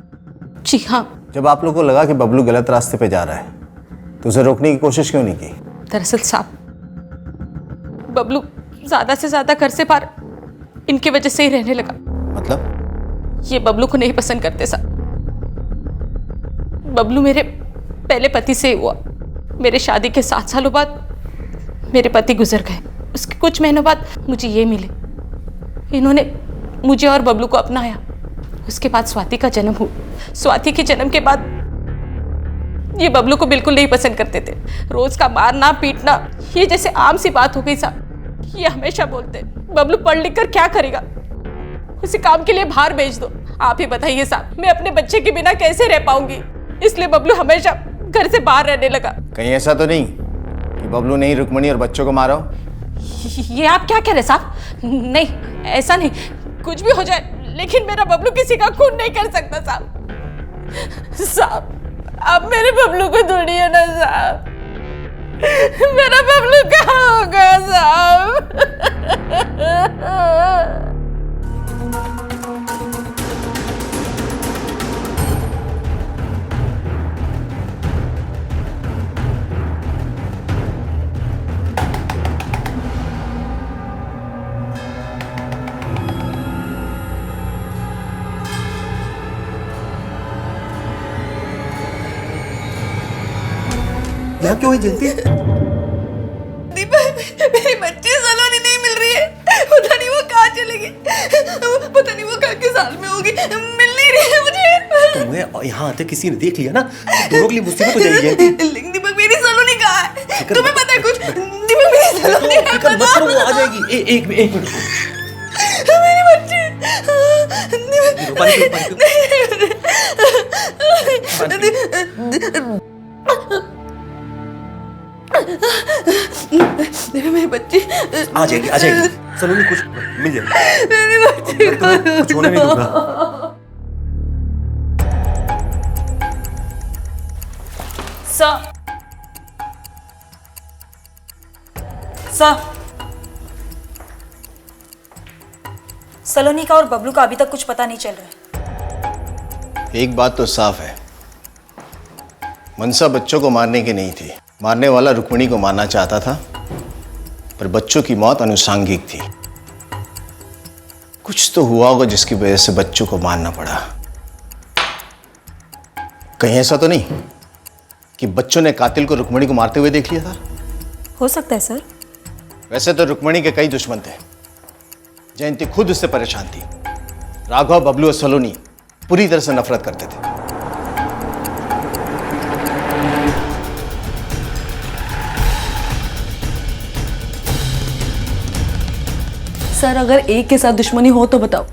जी हाँ। जब आप लोगों को लगा कि बबलू गलत रास्ते पे जा रहा है तो उसे रोकने की कोशिश क्यों नहीं की? दरअसल साहब, बबलू ज्यादा से ज्यादा घर से बाहर इनकी वजह से ही रहने लगा। मतलब? ये बबलू को नहीं पसंद करते साहब। बबलू मेरे पहले पति से हुआ। मेरे शादी के 7 सालों बाद मेरे पति गुजर गए। उसके कुछ महीनों बाद मुझे ये मिले। इन्होंने मुझे और बबलू को अपनाया। उसके बाद स्वाति का जन्म हुआ। स्वाति के जन्म के बाद ये बबलू को बिल्कुल नहीं पसंद करते थे। रोज का मारना पीटना ये जैसे आम सी बात हो गई साहब। ये हमेशा बोलते, बबलू पढ़ लिख कर क्या करेगा, उसे काम के लिए बाहर भेज दो। आप ही बताइए साहब, मैं अपने बच्चे के बिना कैसे रह पाऊंगी? इसलिए बबलू हमेशा घर से बाहर रहने लगा। कहीं ऐसा तो नहीं कि बबलू ने ही रुक्मणी और बच्चों को मारा हो? ये आप क्या कह रहे साहब? नहीं, ऐसा नहीं। कुछ भी हो जाए लेकिन मेरा बबलू किसी का खून नहीं कर सकता साहब। साहब, आप मेरे बबलू को ढूंढिए ना साहब। मेरा बबलू कहाँ होगा साहब? यहाँ क्यों है जयंती? मेरी बच्ची सलोनी नहीं मिल रही है। पता नहीं वो कहाँ चली गई। पता नहीं वो कल के साल में होगी, मिल नहीं रही है मुझे। तुम्हें यहाँ आते किसी ने देख लिया ना, दोनों के लिए मुसीबत हो जाएगी जयंती। लेकिन दीपक, मेरी सलोनी कहाँ है? तुम्हें पता है कुछ? दीपक, मेरी सलोनी है, फिक्र मत करो, वो आ जाएगी। एक मिनट। मेरी बच्ची। मेरी बच्ची आ जाएगी सलोनी, कुछ मिल जाएगी। मेरी बच्ची कुछ होने नहीं दूंगा। सलोनी का और बबलू का अभी तक कुछ पता नहीं चल रहा है। एक बात तो साफ है, मनसा बच्चों को मारने की नहीं थी। मारने वाला रुक्मिणी को मारना चाहता था, पर बच्चों की मौत अनुसांगिक थी। कुछ तो हुआ होगा जिसकी वजह से बच्चों को मारना पड़ा। कहीं ऐसा तो नहीं कि बच्चों ने कातिल को रुक्मिणी को मारते हुए देख लिया था? हो सकता है सर। वैसे तो रुक्मिणी के कई दुश्मन थे। जयंती खुद उससे परेशान थी। राघव, बबलू और सलोनी पूरी तरह से नफरत करते थे। सर, अगर एक के साथ दुश्मनी हो तो बताओ।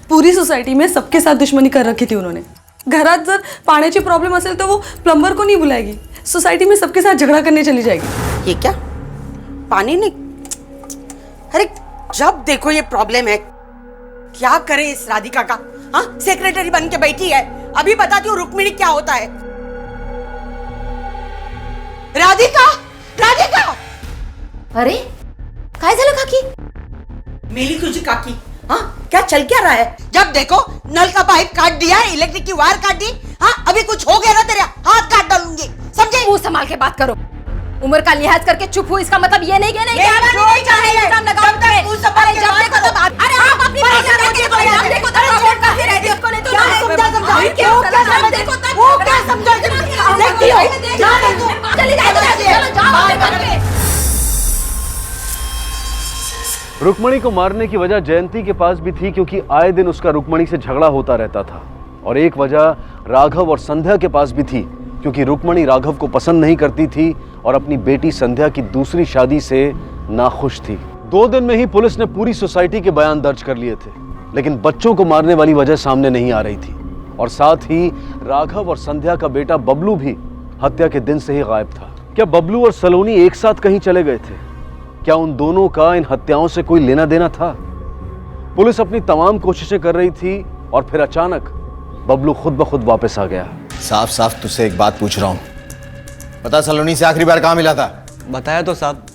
पूरी सोसायटी में सबके साथ दुश्मनी कर रखी थी उन्होंने। घरात जर पाण्याची प्रॉब्लेम असेल तो वो प्लम्बर को नहीं बुलाएगी, सोसाइटी में सबके साथ झगड़ा करने चली जाएगी। ये क्या पानी नहीं? अरे जब देखो ये प्रॉब्लम है। क्या करे इस राधिका का? हाँ, सेक्रेटरी बन के बैठी है। अभी बताती हूँ रुक्मिणी क्या होता है। राधिका, राधिका! अरे काय झालं काकी? मेली तुझी काकी। हाँ, क्या चल क्या रहा है? जब देखो नल का पाइप काट दिया, इलेक्ट्रिक की वायर काट दी। हाँ अभी कुछ हो गया ना तेरे हाथ काट डालूंगी, समझे? मुंह संभाल के बात करो। उम्र का लिहाज करके चुप हो, इसका मतलब ये नहीं कहना कि आप जो रोज चाहिए इल्जाम लगाओ। जब तक मुंह संभाल के जब बात देखो करो। तब अरे आप अपनी परेशानी के परिणाम देखो तब सपोर्ट करती रहती हो। नहीं तो क्या समझा देखो तब वो क्या समझा देखती हो जाने दो, चली जाओ, चलो जाओ। रुक्मणी को मारने की वजह जयंती के पास भी थी, क्योंकि आए दिन उसका रुक्मणी से झगड़ा होता रहता था। और एक वजह राघव और संध्या के पास भी थी, क्योंकि रुक्मणी राघव को पसंद नहीं करती थी और अपनी बेटी संध्या की दूसरी शादी से नाखुश थी। 2 दिन में ही पुलिस ने पूरी सोसाइटी के बयान दर्ज कर लिए थे, लेकिन बच्चों को मारने वाली वजह सामने नहीं आ रही थी। और साथ ही राघव और संध्या का बेटा बबलू भी हत्या के दिन से ही गायब था। क्या बबलू और सलोनी एक साथ कहीं चले गए थे? क्या उन दोनों का इन हत्याओं से कोई लेना देना था? पुलिस अपनी तमाम कोशिशें कर रही थी और फिर अचानक बबलू खुद ब खुद वापस आ गया। साफ साफ तुझसे एक बात पूछ रहा हूं, बता सलोनी से आखिरी बार कहां मिला था? बताया तो साहब,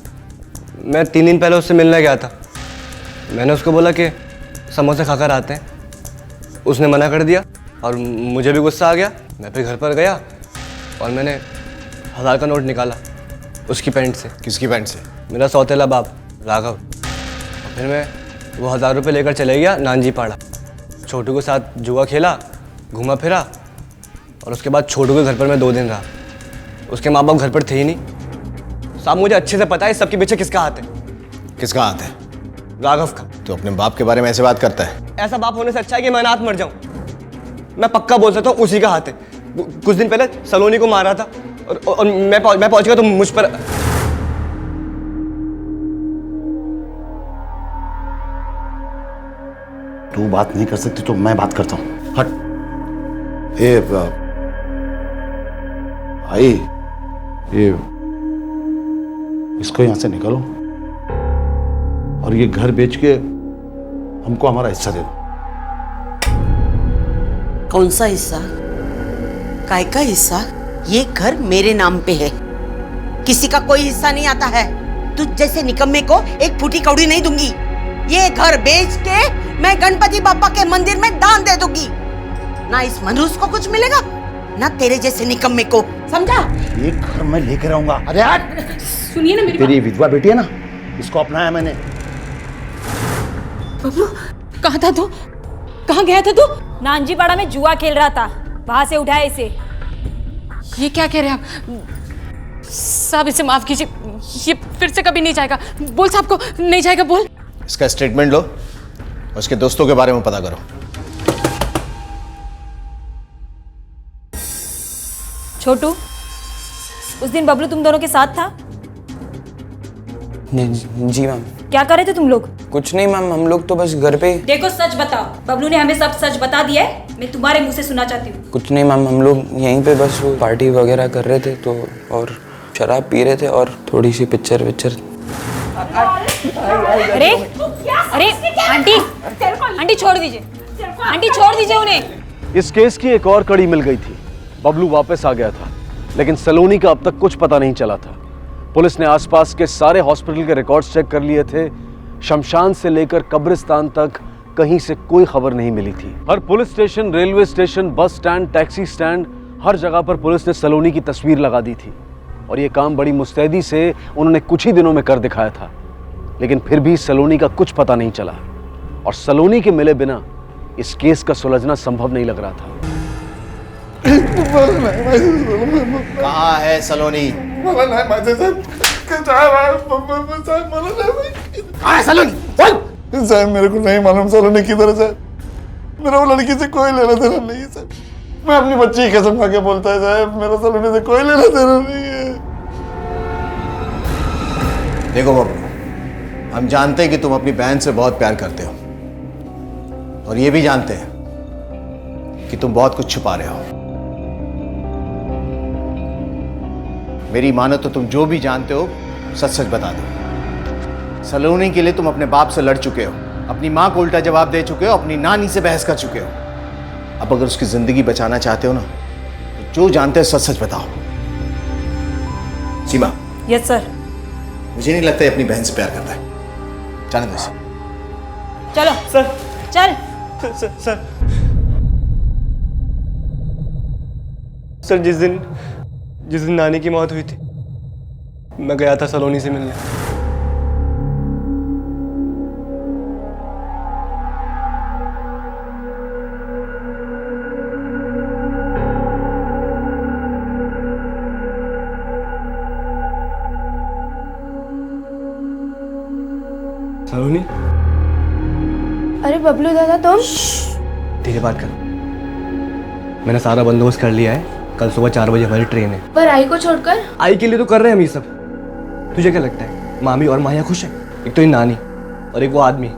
मैं 3 दिन पहले उससे मिलने गया था। मैंने उसको बोला कि समोसे खाकर आते हैं, उसने मना कर दिया और मुझे भी गुस्सा आ गया। मैं फिर घर पर गया और मैंने 1000 का नोट निकाला उसकी पैंट से। किसकी पैंट से? मेरा सौतेला बाप राघव। और फिर मैं वो 1000 रुपये लेकर चले गया नानजी पाड़ा। छोटू के साथ जुआ खेला, घूमा फिरा और उसके बाद छोटू के घर पर मैं 2 दिन रहा। उसके माँ बाप घर पर थे ही नहीं। साहब मुझे अच्छे से पता है इस सबके पीछे किसका हाथ है। किसका हाथ है? राघव का। तो अपने बाप के बारे में ऐसे बात करता है? ऐसा बाप होने से अच्छा है कि मैं अनाथ मर जाऊं। मैं पक्का बोल सकता हूँ उसी का हाथ है। कुछ दिन पहले सलोनी को मारा था और मैं पहुंच गया तो मुझ पर। तू बात नहीं कर सकती तो मैं बात करता हूं। हट। आई, ये इसको यहां से निकालो और ये घर बेच के हमको हमारा हिस्सा दे दो। कौन सा हिस्सा? काय का हिस्सा? ये घर मेरे नाम पे है, किसी का कोई हिस्सा नहीं आता है। तुझ जैसे निकम्मे को एक फूटी कौड़ी नहीं दूंगी। ये घर बेच के मैं गणपति बापा के मंदिर में दान दे दूंगी। ना इस मनुष्य को कुछ मिलेगा, ना तेरे जैसे निकम्मे को, समझा? ये घर मैं लेकर आऊंगा। अरे यार सुनिए ना मेरी तेरी विधवा बेटी है ना, इसको अपनाया मैंने। बबलू कहाँ था तू? कहाँ गया था तू? नानजी पाड़ा में जुआ खेल रहा था, वहां से उठाया इसे। ये क्या कह रहे हैं आप? साहब इसे माफ कीजिए, ये फिर से कभी नहीं जाएगा। बोल साहब को नहीं जाएगा, बोल। इसका स्टेटमेंट लो और उसके दोस्तों के बारे में पता करो। छोटू, उस दिन बबलू तुम दोनों के साथ था? जी मैम। क्या कर रहे थे तुम लोग? कुछ नहीं मैम, हम लोग तो बस घर पे। देखो सच बताओ, बबलू ने हमें सब सच बता दिया है, मैं तुम्हारे मुंह से सुनना चाहती हूँ। कुछ नहीं मैम, हम लोग यहीं पे बस वो पार्टी वगैरह कर रहे थे तो, और शराब पी रहे थे और थोड़ी सी पिक्चर विक्चर। अरे अरे आंटी छोड़ दीजिए, आंटी छोड़ दीजिए उन्हें। इस केस की एक और कड़ी मिल गई थी। बबलू वापस आ गया था, लेकिन सलोनी का अब तक कुछ पता नहीं चला था। पुलिस ने आसपास के सारे हॉस्पिटल के रिकॉर्ड्स चेक कर लिए थे। शमशान से लेकर कब्रिस्तान तक कहीं से कोई खबर नहीं मिली थी। हर police station, railway station, bus stand, taxi stand, हर जगह पर पुलिस ने सलोनी की तस्वीर लगा दी थी। और ये काम बड़ी मुस्तैदी से उन्होंने कुछ ही दिनों में कर दिखाया था। लेकिन फिर भी सलोनी का कुछ पता नहीं चला और सलोनी के मिले बिना इस केस का सुलझना संभव नहीं लग रहा था। कहाँ है सलोनी? साहब मेरे को नहीं मालूम सलोनी किधर है साहब। मेरा वो लड़की से कोई लेना देना नहीं है साहब। मैं अपनी बच्ची की कसम खा के बोलता है साहब, मेरा सलोनी से कोई लेना देना नहीं है। देखो बाबू, हम जानते हैं कि तुम अपनी बहन से बहुत प्यार करते हो और ये भी जानते हैं कि तुम बहुत कुछ छुपा रहे हो। मेरी मानो तो तुम जो भी जानते हो सच सच बता दो। सलोनी के लिए तुम अपने बाप से लड़ चुके हो, अपनी माँ को उल्टा जवाब दे चुके हो, अपनी नानी से बहस कर चुके हो। अब अगर उसकी जिंदगी बचाना चाहते हो ना, तो जो जानते हो सच सच बताओ। सीमा। Yes sir. मुझे नहीं लगता है अपनी बहन से प्यार करता है। जाने दो इसे। चलो सर, चल। Sir, sir, sir. सर जिस दिन नानी की मौत हुई थी मैं गया था सलोनी से मिलने। सलोनी, अरे बबलू दादा तुम? धीरे बात कर। मैंने सारा बंदोबस्त कर लिया है, कल सुबह 4 बजे हमारी ट्रेन है। पर आई को छोड़कर? आई के लिए तो कर रहे हैं हम ये सब। तुझे क्या लगता है मामी और माया खुश है? एक तो ये नानी और एक वो आदमी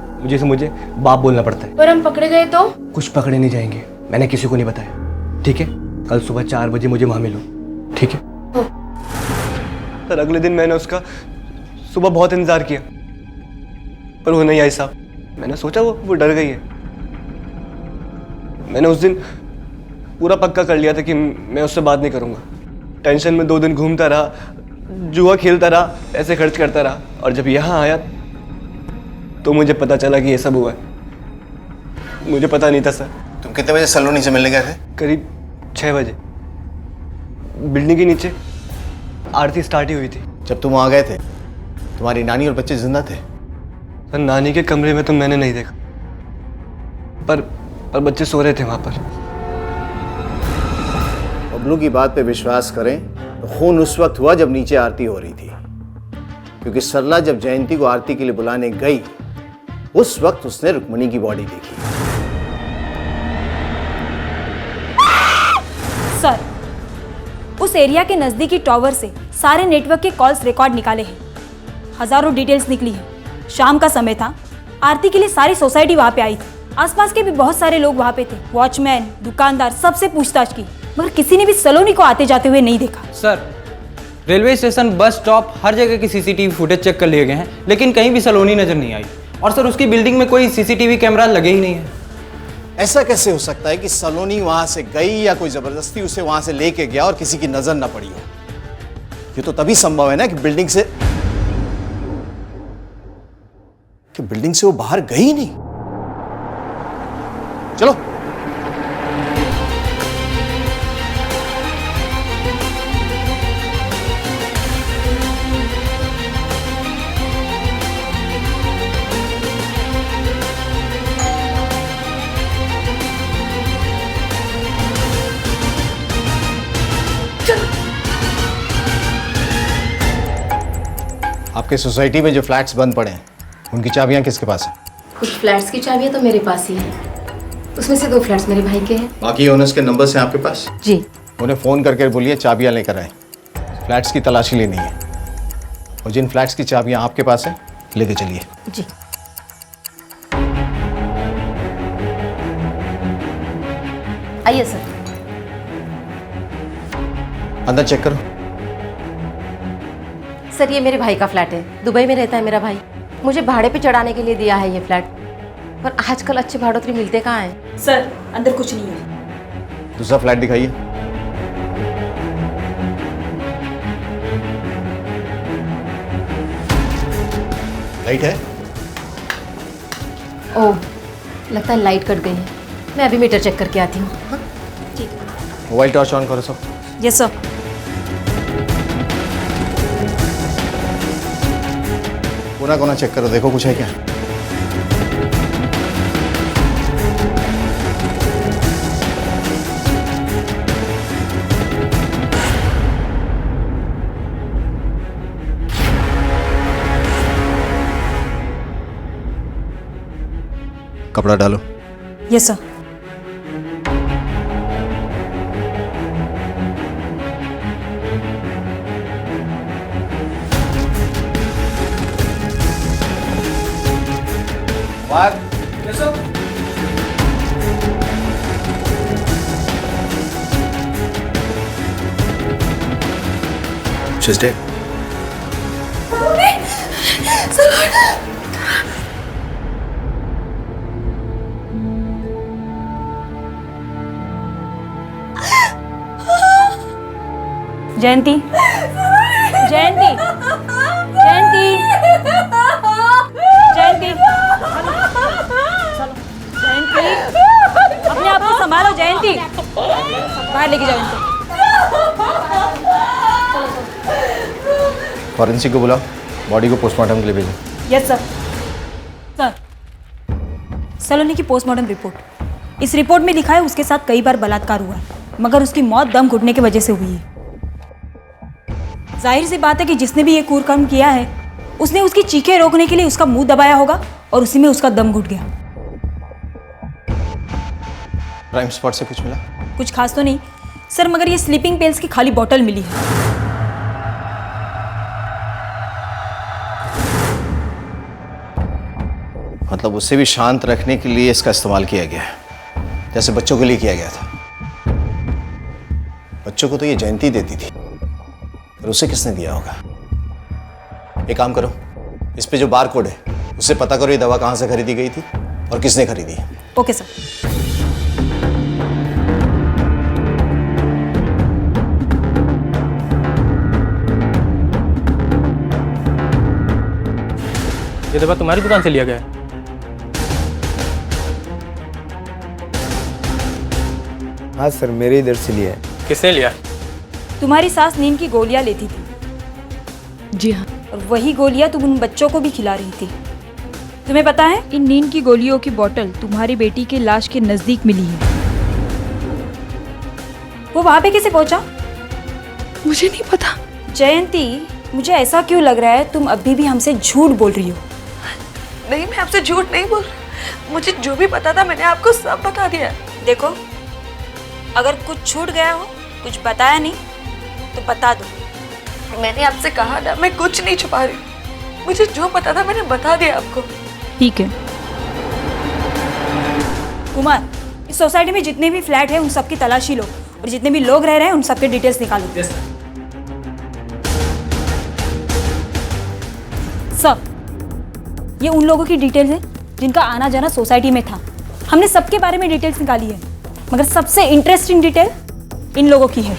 मुझे बाप बोलना पड़ता है। पर हम पकड़े गए तो? कुछ पकड़े नहीं जाएंगे, मैंने किसी को नहीं बताया, ठीक है? कल सुबह 4 बजे मुझे वहां मिलो, ठीक है? सर अगले दिन मैंने उसका सुबह बहुत इंतजार किया पर वो नहीं आई साहब। मैंने सोचा वो डर गई है। मैंने उस दिन पूरा पक्का कर लिया था कि मैं उससे बात नहीं करूंगा। टेंशन में 2 दिन घूमता रहा, जुआ खेलता रहा, पैसे खर्च करता रहा और जब यहाँ आया तो मुझे पता चला कि ये सब हुआ है। मुझे पता नहीं था सर। तुम कितने बजे सलोनी से मिलने गए थे? करीब 6 बजे। बिल्डिंग के नीचे आरती स्टार्ट ही हुई थी। जब तुम वहां गए थे तुम्हारी नानी और बच्चे जिंदा थे? सर नानी के कमरे में तो मैंने नहीं देखा पर बच्चे सो रहे थे वहां पर। बबलू की बात पे विश्वास करें तो खून उस वक्त हुआ जब नीचे आरती हो रही थी, क्योंकि सरला जब जयंती को आरती के लिए बुलाने गई उस वक्त उसने रुक्मणी की बॉडी देखी। सर उस एरिया के नजदीकी टावर से सारे नेटवर्क के कॉल्स रिकॉर्ड निकाले हैं, हजारों डिटेल्स निकली हैं। शाम का समय था, आरती के लिए सारी सोसाइटी वहां पे आई थी। आसपास के भी बहुत सारे लोग वहां पे थे, वॉचमैन, दुकानदार, सबसे पूछताछ की मगर किसी ने भी सलोनी को आते जाते हुए नहीं देखा। Sir railway station, bus stop, हर जगह की सीसीटीवी फुटेज चेक कर लिए गए हैं लेकिन कहीं भी सलोनी नजर नहीं आई। और सर उसकी बिल्डिंग में कोई सीसीटीवी कैमरा लगे ही नहीं है। ऐसा कैसे हो सकता है कि सलोनी वहां से गई या कोई जबरदस्ती उसे वहां से लेके गया और किसी की नजर ना पड़ी हो? ये तो तभी संभव है ना कि बिल्डिंग से वो बाहर गई ही नहीं। चलो आपके सोसाइटी में जो फ्लैट्स बंद पड़े हैं उनकी चाबियां किसके पास हैं? कुछ फ्लैट्स की चाबियां तो मेरे पास ही हैं। उसमें से 2 फ्लैट्स मेरे भाई के हैं। बाकी ओनर्स के नंबर्स हैं आपके पास? जी। उन्हें फ़ोन करके बोलिए चाबियां लेकर आए, फ्लैट्स की तलाशी लेनी है। और जिन फ्लैट्स की चाबियां आपके पास हैं लेके चलिए। जी। आइए सर। अंदर चेक करो। सर ये मेरे भाई का फ्लैट है, दुबई में रहता है मेरा भाई। मुझे भाड़े पे चढ़ाने के लिए दिया है ये फ्लैट, पर आजकल अच्छे भाड़ोतरी मिलते कहाँ हैं? सर अंदर कुछ नहीं है। दूसरा फ्लैट दिखाइए। लाइट है? ओह लगता है लाइट कट गई है। मैं अभी मीटर चेक करके आती हूँ। हाँ? ठीक है। मोबाइल टॉर्च ऑन करो सब। Yes sir. कोना कोना चेक करो, देखो कुछ है क्या। कपड़ा डालो। Yes sir. She's dead. जयंती, जयंती, जयंती, जयंती, जयंती, अपने आप को संभालो जयंती। बाहर लेके जाओ इनको। फॉरेंसिक को बुलाओ, बॉडी को पोस्टमार्टम के लिए भेजो। Yes sir. सर, सलोनी की पोस्टमार्टम रिपोर्ट, इस रिपोर्ट में लिखा है उसके साथ कई बार बलात्कार हुआ है, मगर उसकी मौत दम घुटने की वजह से हुई है। जाहिर सी बात है कि जिसने भी ये क्रूरकर्म किया है उसने उसकी चीखें रोकने के लिए उसका मुंह दबाया होगा और उसी में उसका दम घुट गया। क्राइम स्पॉट से कुछ मिला? कुछ खास तो नहीं सर, मगर ये स्लीपिंग पिल्स की खाली बोतल मिली है। मतलब उसे भी शांत रखने के लिए इसका इस्तेमाल किया गया है, जैसे बच्चों के लिए किया गया था। बच्चों को तो ये जयंती देती थी, पर उसे किसने दिया होगा? एक काम करो, इस पे जो बार कोड है उससे पता करो ये दवा कहां से खरीदी गई थी और किसने खरीदी है। Okay sir. ये दवा तुम्हारी दुकान से लिया गया है? हाँ सर, मेरे इधर से लिया है। किसने लिया? तुम्हारी सास नींद की गोलियां लेती थी। जी हाँ। और वही गोलियां तुम उन बच्चों को भी खिला रही थी। तुम्हें पता है इन नींद की गोलियों की बोतल तुम्हारी बेटी के लाश के नजदीक मिली है। वो वहां पे कैसे पहुंचा? मुझे नहीं पता। जयंती, मुझे ऐसा क्यों लग रहा है तुम अभी भी हमसे झूठ बोल रही हो? नहीं, मैं आपसे झूठ नहीं बोल रही। मुझे जो भी पता था मैंने आपको सब बता दिया। देखो, अगर कुछ छूट गया हो, कुछ बताया नहीं तो बता दो। मैंने आपसे कहा ना, मैं कुछ नहीं छुपा रही। मुझे जो पता था मैंने बता दिया आपको। ठीक है कुमार, इस सोसाइटी में जितने भी फ्लैट हैं उन सबकी तलाशी लो और जितने भी लोग रह रहे हैं उन सबके डिटेल्स निकालो। सब ये उन लोगों की डिटेल्स है जिनका आना जाना सोसाइटी में था। हमने सबके बारे में डिटेल्स निकाली है, मगर सबसे इंटरेस्टिंग डिटेल इन लोगों की है।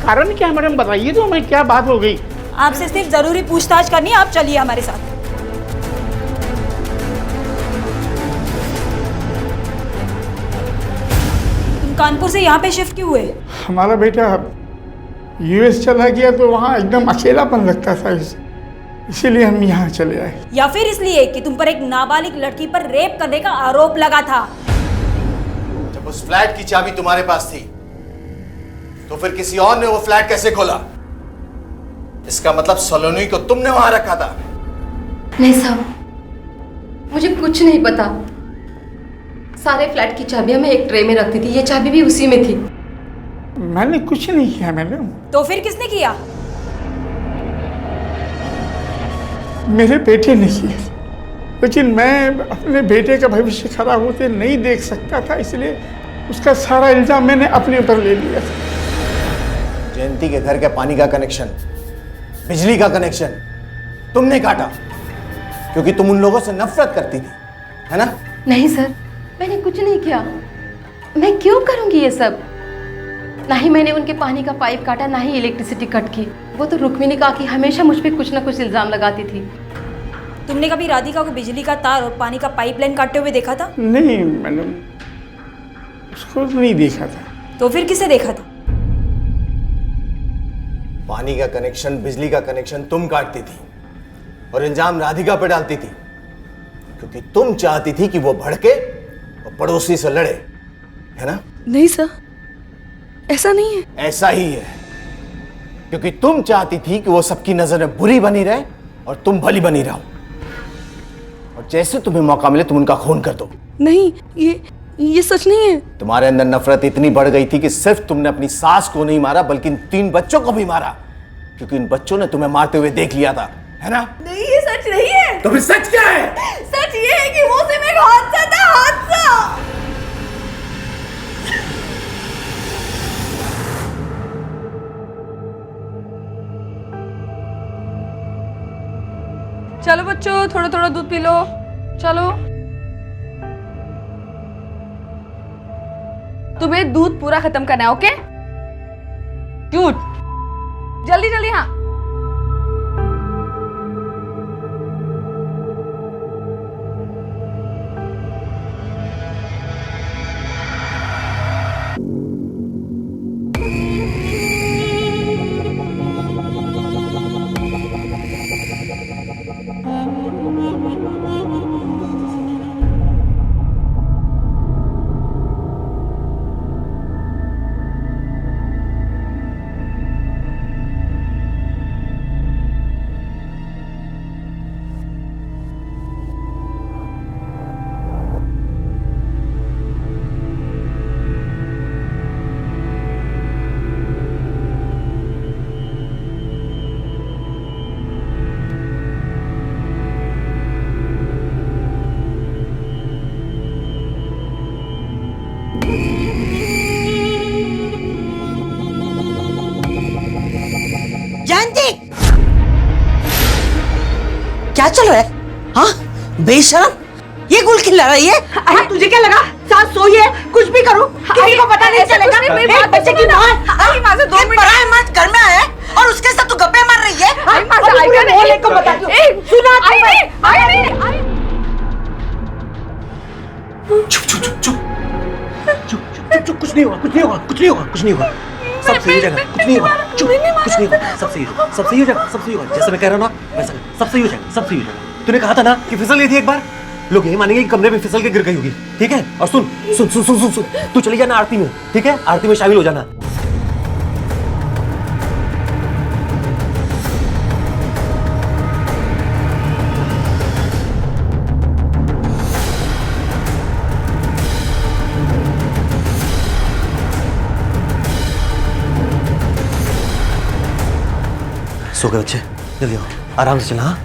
कारण क्या मैडम, बताइए तो हमें क्या बात हो गई? आपसे सिर्फ जरूरी पूछताछ करनी है, आप चलिए हमारे साथ। तुम कानपुर से यहाँ पे शिफ्ट क्यों हुए? हमारा बेटा यूएस चला गया तो वहाँ एकदम अकेलापन लगता था, इसीलिए हम यहाँ चले आए। या फिर इसलिए कि तुम पर एक नाबालिग लड़की पर रेप करने का आरोप लगा था? जब उस फ्लैट की चाबी तुम्हारे पास थी तो फिर किसी और ने वो फ्लैट कैसे खोला? इसका मतलब सलोनी को तुमने वहां रखा था। नहीं साहब, मुझे कुछ नहीं पता। सारे फ्लैट की चाबियां मैं एक ट्रे में रखती थी, ये चाबी भी उसी में थी। मैंने कुछ नहीं किया मैडम। तो फिर किसने किया? मेरे बेटे ने किया, लेकिन मैं अपने बेटे का भविष्य खराब होते नहीं देख सकता था, इसलिए उसका सारा इल्जाम मैंने अपने ऊपर ले लिया। जयंती के घर के पानी का कनेक्शन, बिजली का कनेक्शन तुमने काटा क्योंकि तुम उन लोगों से नफरत करती थी, है ना? नहीं सर, मैंने कुछ नहीं किया। मैं क्यों करूंगी ये सब? ना ही मैंने उनके पानी का पाइप काटा, ना ही इलेक्ट्रिसिटी कट की। वो तो रुक्मिणी काकी हमेशा मुझ पे कुछ ना कुछ इल्जाम लगाती थी। तुमने कभी राधिका को बिजली का तार और पानी का पाइपलाइन काटते हुए देखा था? नहीं मैडम, उसको नहीं देखा था। तो फिर किसे देखा था? पानी का कनेक्शन, बिजली का कनेक्शन तुम काटती थी और इल्जाम राधिका पर डालती थी क्योंकि तुम चाहती थी कि वो भड़के और पड़ोसी से लड़े, है ना? नहीं सर, ऐसा नहीं है। ऐसा ही है, क्योंकि तुम चाहती थी कि वो सबकी नजर में बुरी बनी रहे और तुम भली बनी रहो, और जैसे तुम्हें मौका मिले तुम उनका खून कर दो। नहीं, ये सच नहीं है। तुम्हारे अंदर नफरत इतनी बढ़ गई थी कि सिर्फ तुमने अपनी सास को नहीं मारा बल्कि इन 3 बच्चों को भी मारा, क्योंकि इन बच्चों ने तुम्हें मारते हुए देख लिया था, है ना? नहीं, ये सच नहीं है। तो फिर सच क्या है? सच ये है कि वो सिर्फ एक हादसा था, हादसा। चलो बच्चों, थोड़ा थोड़ा दूध पी लो। चलो, तुम्हें दूध पूरा खत्म करना है, ओके? क्यूट, जल्दी जल्दी। हाँ, क्या चल रहा है? हाँ बेशरम, ये गुल खिला रही है। अरे तुझे क्या लगा सास सोई है, कुछ भी करूं किसी को पता नहीं चलेगा। एक बच्चे की माँ पराया मर्द घर में आया और उसके साथ तू गप्पे मार रही है। मोहल्ले को बता दो। चुप चुप चुप चुप चुप चुप चुप, कुछ नहीं होगा, कुछ नहीं होगा, कुछ नहीं होगा, कुछ नहीं होगा, सब सही हो जाएगा, कुछ नहीं होगा, चुप, कुछ नहीं होगा, सब सही हो जाएगा, सब सही हो जाएगा, सब सही होगा, जैसे मैं कह रहा हूँ ना वैसा सब सही हो जाएगा, सब सही हो जाएगा। तूने कहा था ना कि फिसल गई थी एक बार, लोग यही मानेंगे कि कमरे में फिसल के गिर गई होगी, ठीक है? और सुन सुन सुन सुन सुन सुन, तू चली जाना आरती में, ठीक है? आरती में शामिल हो जाना। सो गए बच्चे, जल्दी आओ, आराम से चला। हाँ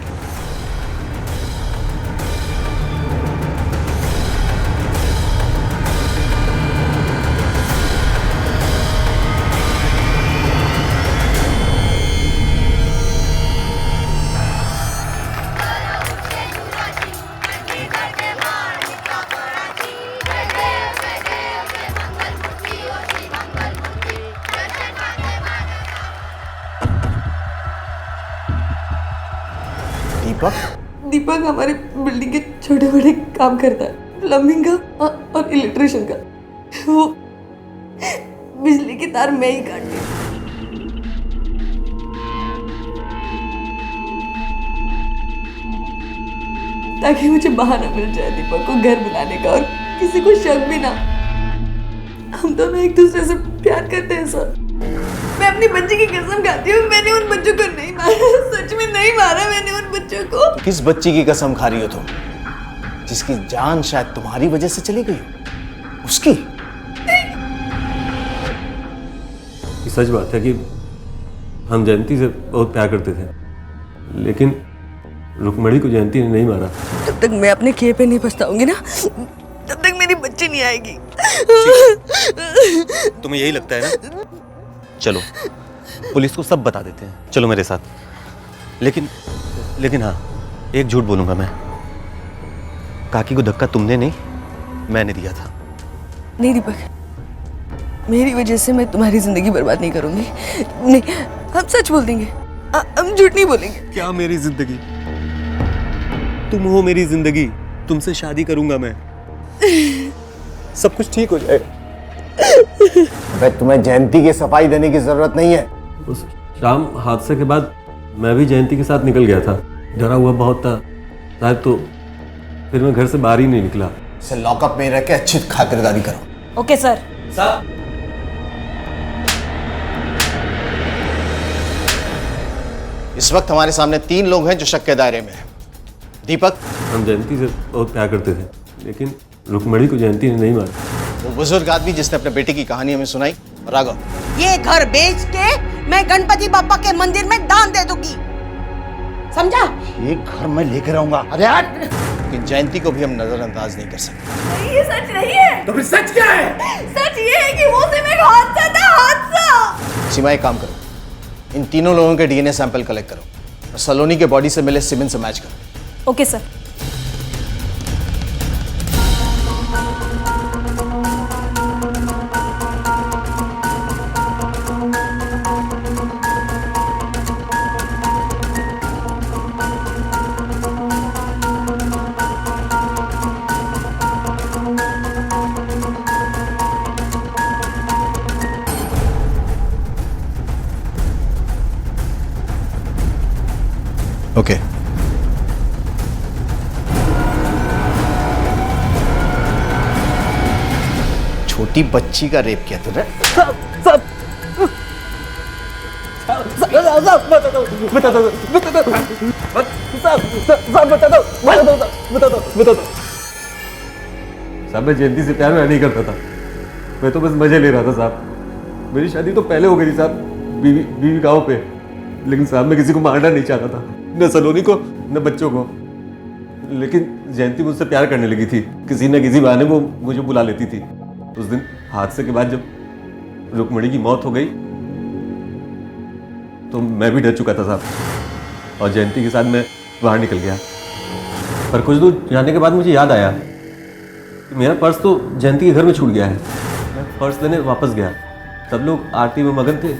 दीपक हमारे बिल्डिंग के छोटे बड़े काम करता है, प्लम्बिंग का और इलेक्ट्रिशियन का। वो बिजली की तार मैं ही काटती हूँ। ताकि मुझे बहाना मिल जाए दीपक को घर बुलाने का और किसी को शक भी ना। हम दोनों एक दूसरे से प्यार करते हैं सर। मैं अपनी बच्ची की कसम खाती हूँ, मैंने उन बच्चों को नहीं मारा, सच में नहीं मारा मैंने उन बच्चों को। किस बच्ची की कसम खा रही हो तुम, जिसकी जान शायद तुम्हारी वजह से चली गई? उसकी? ये सच बात है कि हम जयंती से बहुत प्यार करते थे, लेकिन रुक्मणी को जयंती ने नहीं मारा। जब तक मैं अपने किए पे नहीं पछताऊंगी ना, तब तक मेरी बच्ची नहीं आएगी। तुम्हें यही लगता है ना? चलो पुलिस को सब बता देते हैं, चलो मेरे साथ। लेकिन हाँ, एक झूठ बोलूंगा मैं, काकी को धक्का तुमने नहीं मैंने दिया था। नहीं दीपक, मेरी वजह से मैं तुम्हारी जिंदगी बर्बाद नहीं करूंगी। नहीं, हम सच बोल देंगे, हम झूठ नहीं बोलेंगे। क्या मेरी जिंदगी? तुम हो मेरी जिंदगी, तुमसे शादी करूंगा मैं, सब कुछ ठीक हो जाएगा। भाई तुम्हें जयंती की सफाई देने की जरूरत नहीं है। उस शाम हादसे के बाद मैं भी जयंती के साथ निकल गया था, डरा हुआ बहुत था शायद, तो फिर मैं घर से बाहर ही नहीं निकला। इसे लॉकअप में रह के अच्छी खातिरदारी करो। Okay sir. इस वक्त हमारे सामने 3 लोग हैं जो शक के दायरे में हैं। दीपक, हम जयंती से बहुत प्यार करते थे, लेकिन रुक्मणी को जयंती ने नहीं मारा। वो बुजुर्ग आदमी जिसने अपने बेटे की कहानी हमें सुनाई, राघव। ये घर बेच के मैं गणपति बापा के मंदिर में दान दे दूंगी, समझा? ये घर मैं लेकर आऊंगा। अरे यार, लेकिन जयंती को भी हम नजरअंदाज नहीं कर सकते। ये सच नहीं है। तो फिर सच क्या है? सच ये है कि वो सिर्फ एक हादसा था, हादसा। सीमा, एक काम करो, इन तीनों लोगों के डीएनए सैंपल कलेक्ट करो और सलोनी के बॉडी से मिले सीमेंट से मैच करो। Okay sir. ओके। छोटी बच्ची का रेप किया तुमने? साहब, मैं जयंती से प्यार नहीं करता था, मैं तो बस मजे ले रहा था साहब। मेरी शादी तो पहले हो गई थी साहब, बीवी गाँव पे, लेकिन साहब मैं किसी को मारना नहीं चाहता था, न सलोनी को न बच्चों को। लेकिन जयंती मुझसे प्यार करने लगी थी, किसी न किसी बहाने वो मुझे बुला लेती थी। उस दिन हादसे के बाद जब रुक्मणी की मौत हो गई तो मैं भी डर चुका था साहब, और जयंती के साथ मैं बाहर निकल गया। पर कुछ दूर जाने के बाद मुझे याद आया कि मेरा पर्स तो जयंती के घर में छूट गया है। मैं पर्स लेने वापस गया, सब लोग आरती में मगन थे,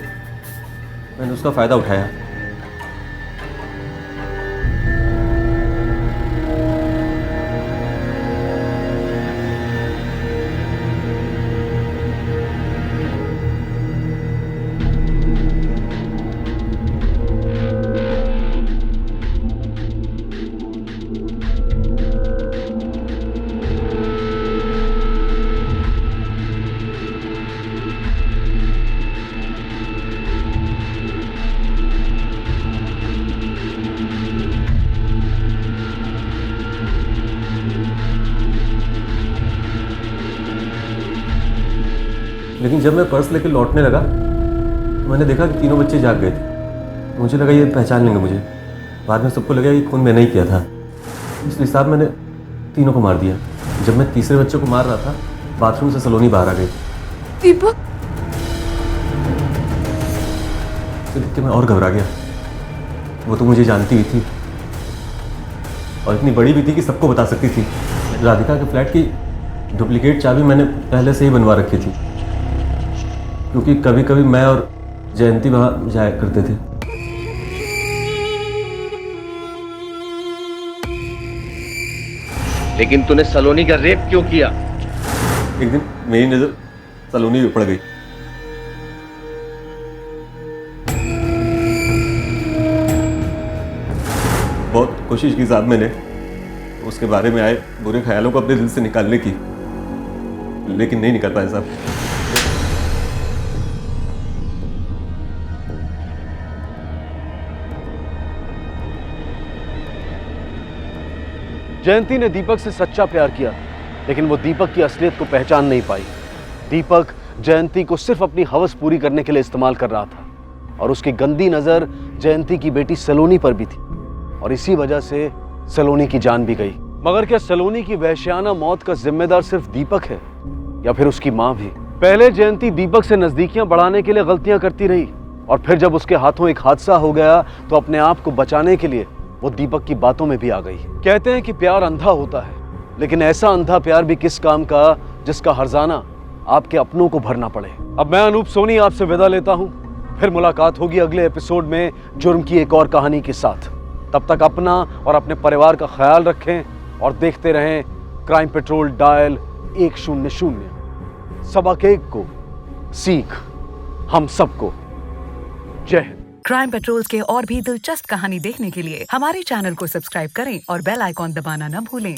मैंने उसका फ़ायदा उठाया। लेकिन जब मैं पर्स लेकर लौटने लगा तो मैंने देखा कि तीनों बच्चे जाग गए थे। मुझे लगा ये पहचान लेंगे मुझे। बाद में सबको लगा कि खून मैंने ही किया था, इसलिए साहब मैंने तीनों को मार दिया। जब मैं तीसरे बच्चे को मार रहा था, बाथरूम से सलोनी बाहर आ गई। दीपक, तो देख के मैं और घबरा गया। वो तो मुझे जानती ही थी और इतनी बड़ी भी थी कि सबको बता सकती थी। राधिका के फ्लैट की डुप्लीकेट चाबी मैंने पहले से ही बनवा रखी थी, क्योंकि कभी कभी मैं और जयंती वहां जाया करते थे। लेकिन तूने सलोनी का रेप क्यों किया? एक दिन मेरी नजर सलोनी पे पड़ गई। बहुत कोशिश की साहब मैंने उसके बारे में आए बुरे ख्यालों को अपने दिल से निकालने की, लेकिन नहीं निकल पाया साहब। जयंती ने दीपक से सच्चा प्यार किया, लेकिन वो दीपक की असलियत को पहचान नहीं पाई। दीपक जयंती को सिर्फ अपनी हवस पूरी करने के लिए इस्तेमाल कर रहा था और उसकी गंदी नजर जयंती की बेटी सलोनी पर भी थी और इसी वजह से सलोनी की जान भी गई। मगर क्या सलोनी की वहशियाना मौत का जिम्मेदार सिर्फ दीपक है या फिर उसकी माँ भी? पहले जयंती दीपक से नजदीकियां बढ़ाने के लिए गलतियां करती रही और फिर जब उसके हाथों एक हादसा हो गया तो अपने आप को बचाने के लिए वो दीपक की बातों में भी आ गई। कहते हैं कि प्यार अंधा होता है, लेकिन ऐसा अंधा प्यार भी किस काम का जिसका हर्जाना आपके अपनों को भरना पड़े। अब मैं अनूप सोनी आपसे विदा लेता हूं, फिर मुलाकात होगी अगले एपिसोड में जुर्म की एक और कहानी के साथ। तब तक अपना और अपने परिवार का ख्याल रखें और देखते रहें क्राइम पेट्रोल डायल 100। सबक एक को सीख हम सबको। जय हिंद। क्राइम पेट्रोल्स के और भी दिलचस्प कहानी देखने के लिए हमारे चैनल को सब्सक्राइब करें और बेल आइकॉन दबाना न भूलें।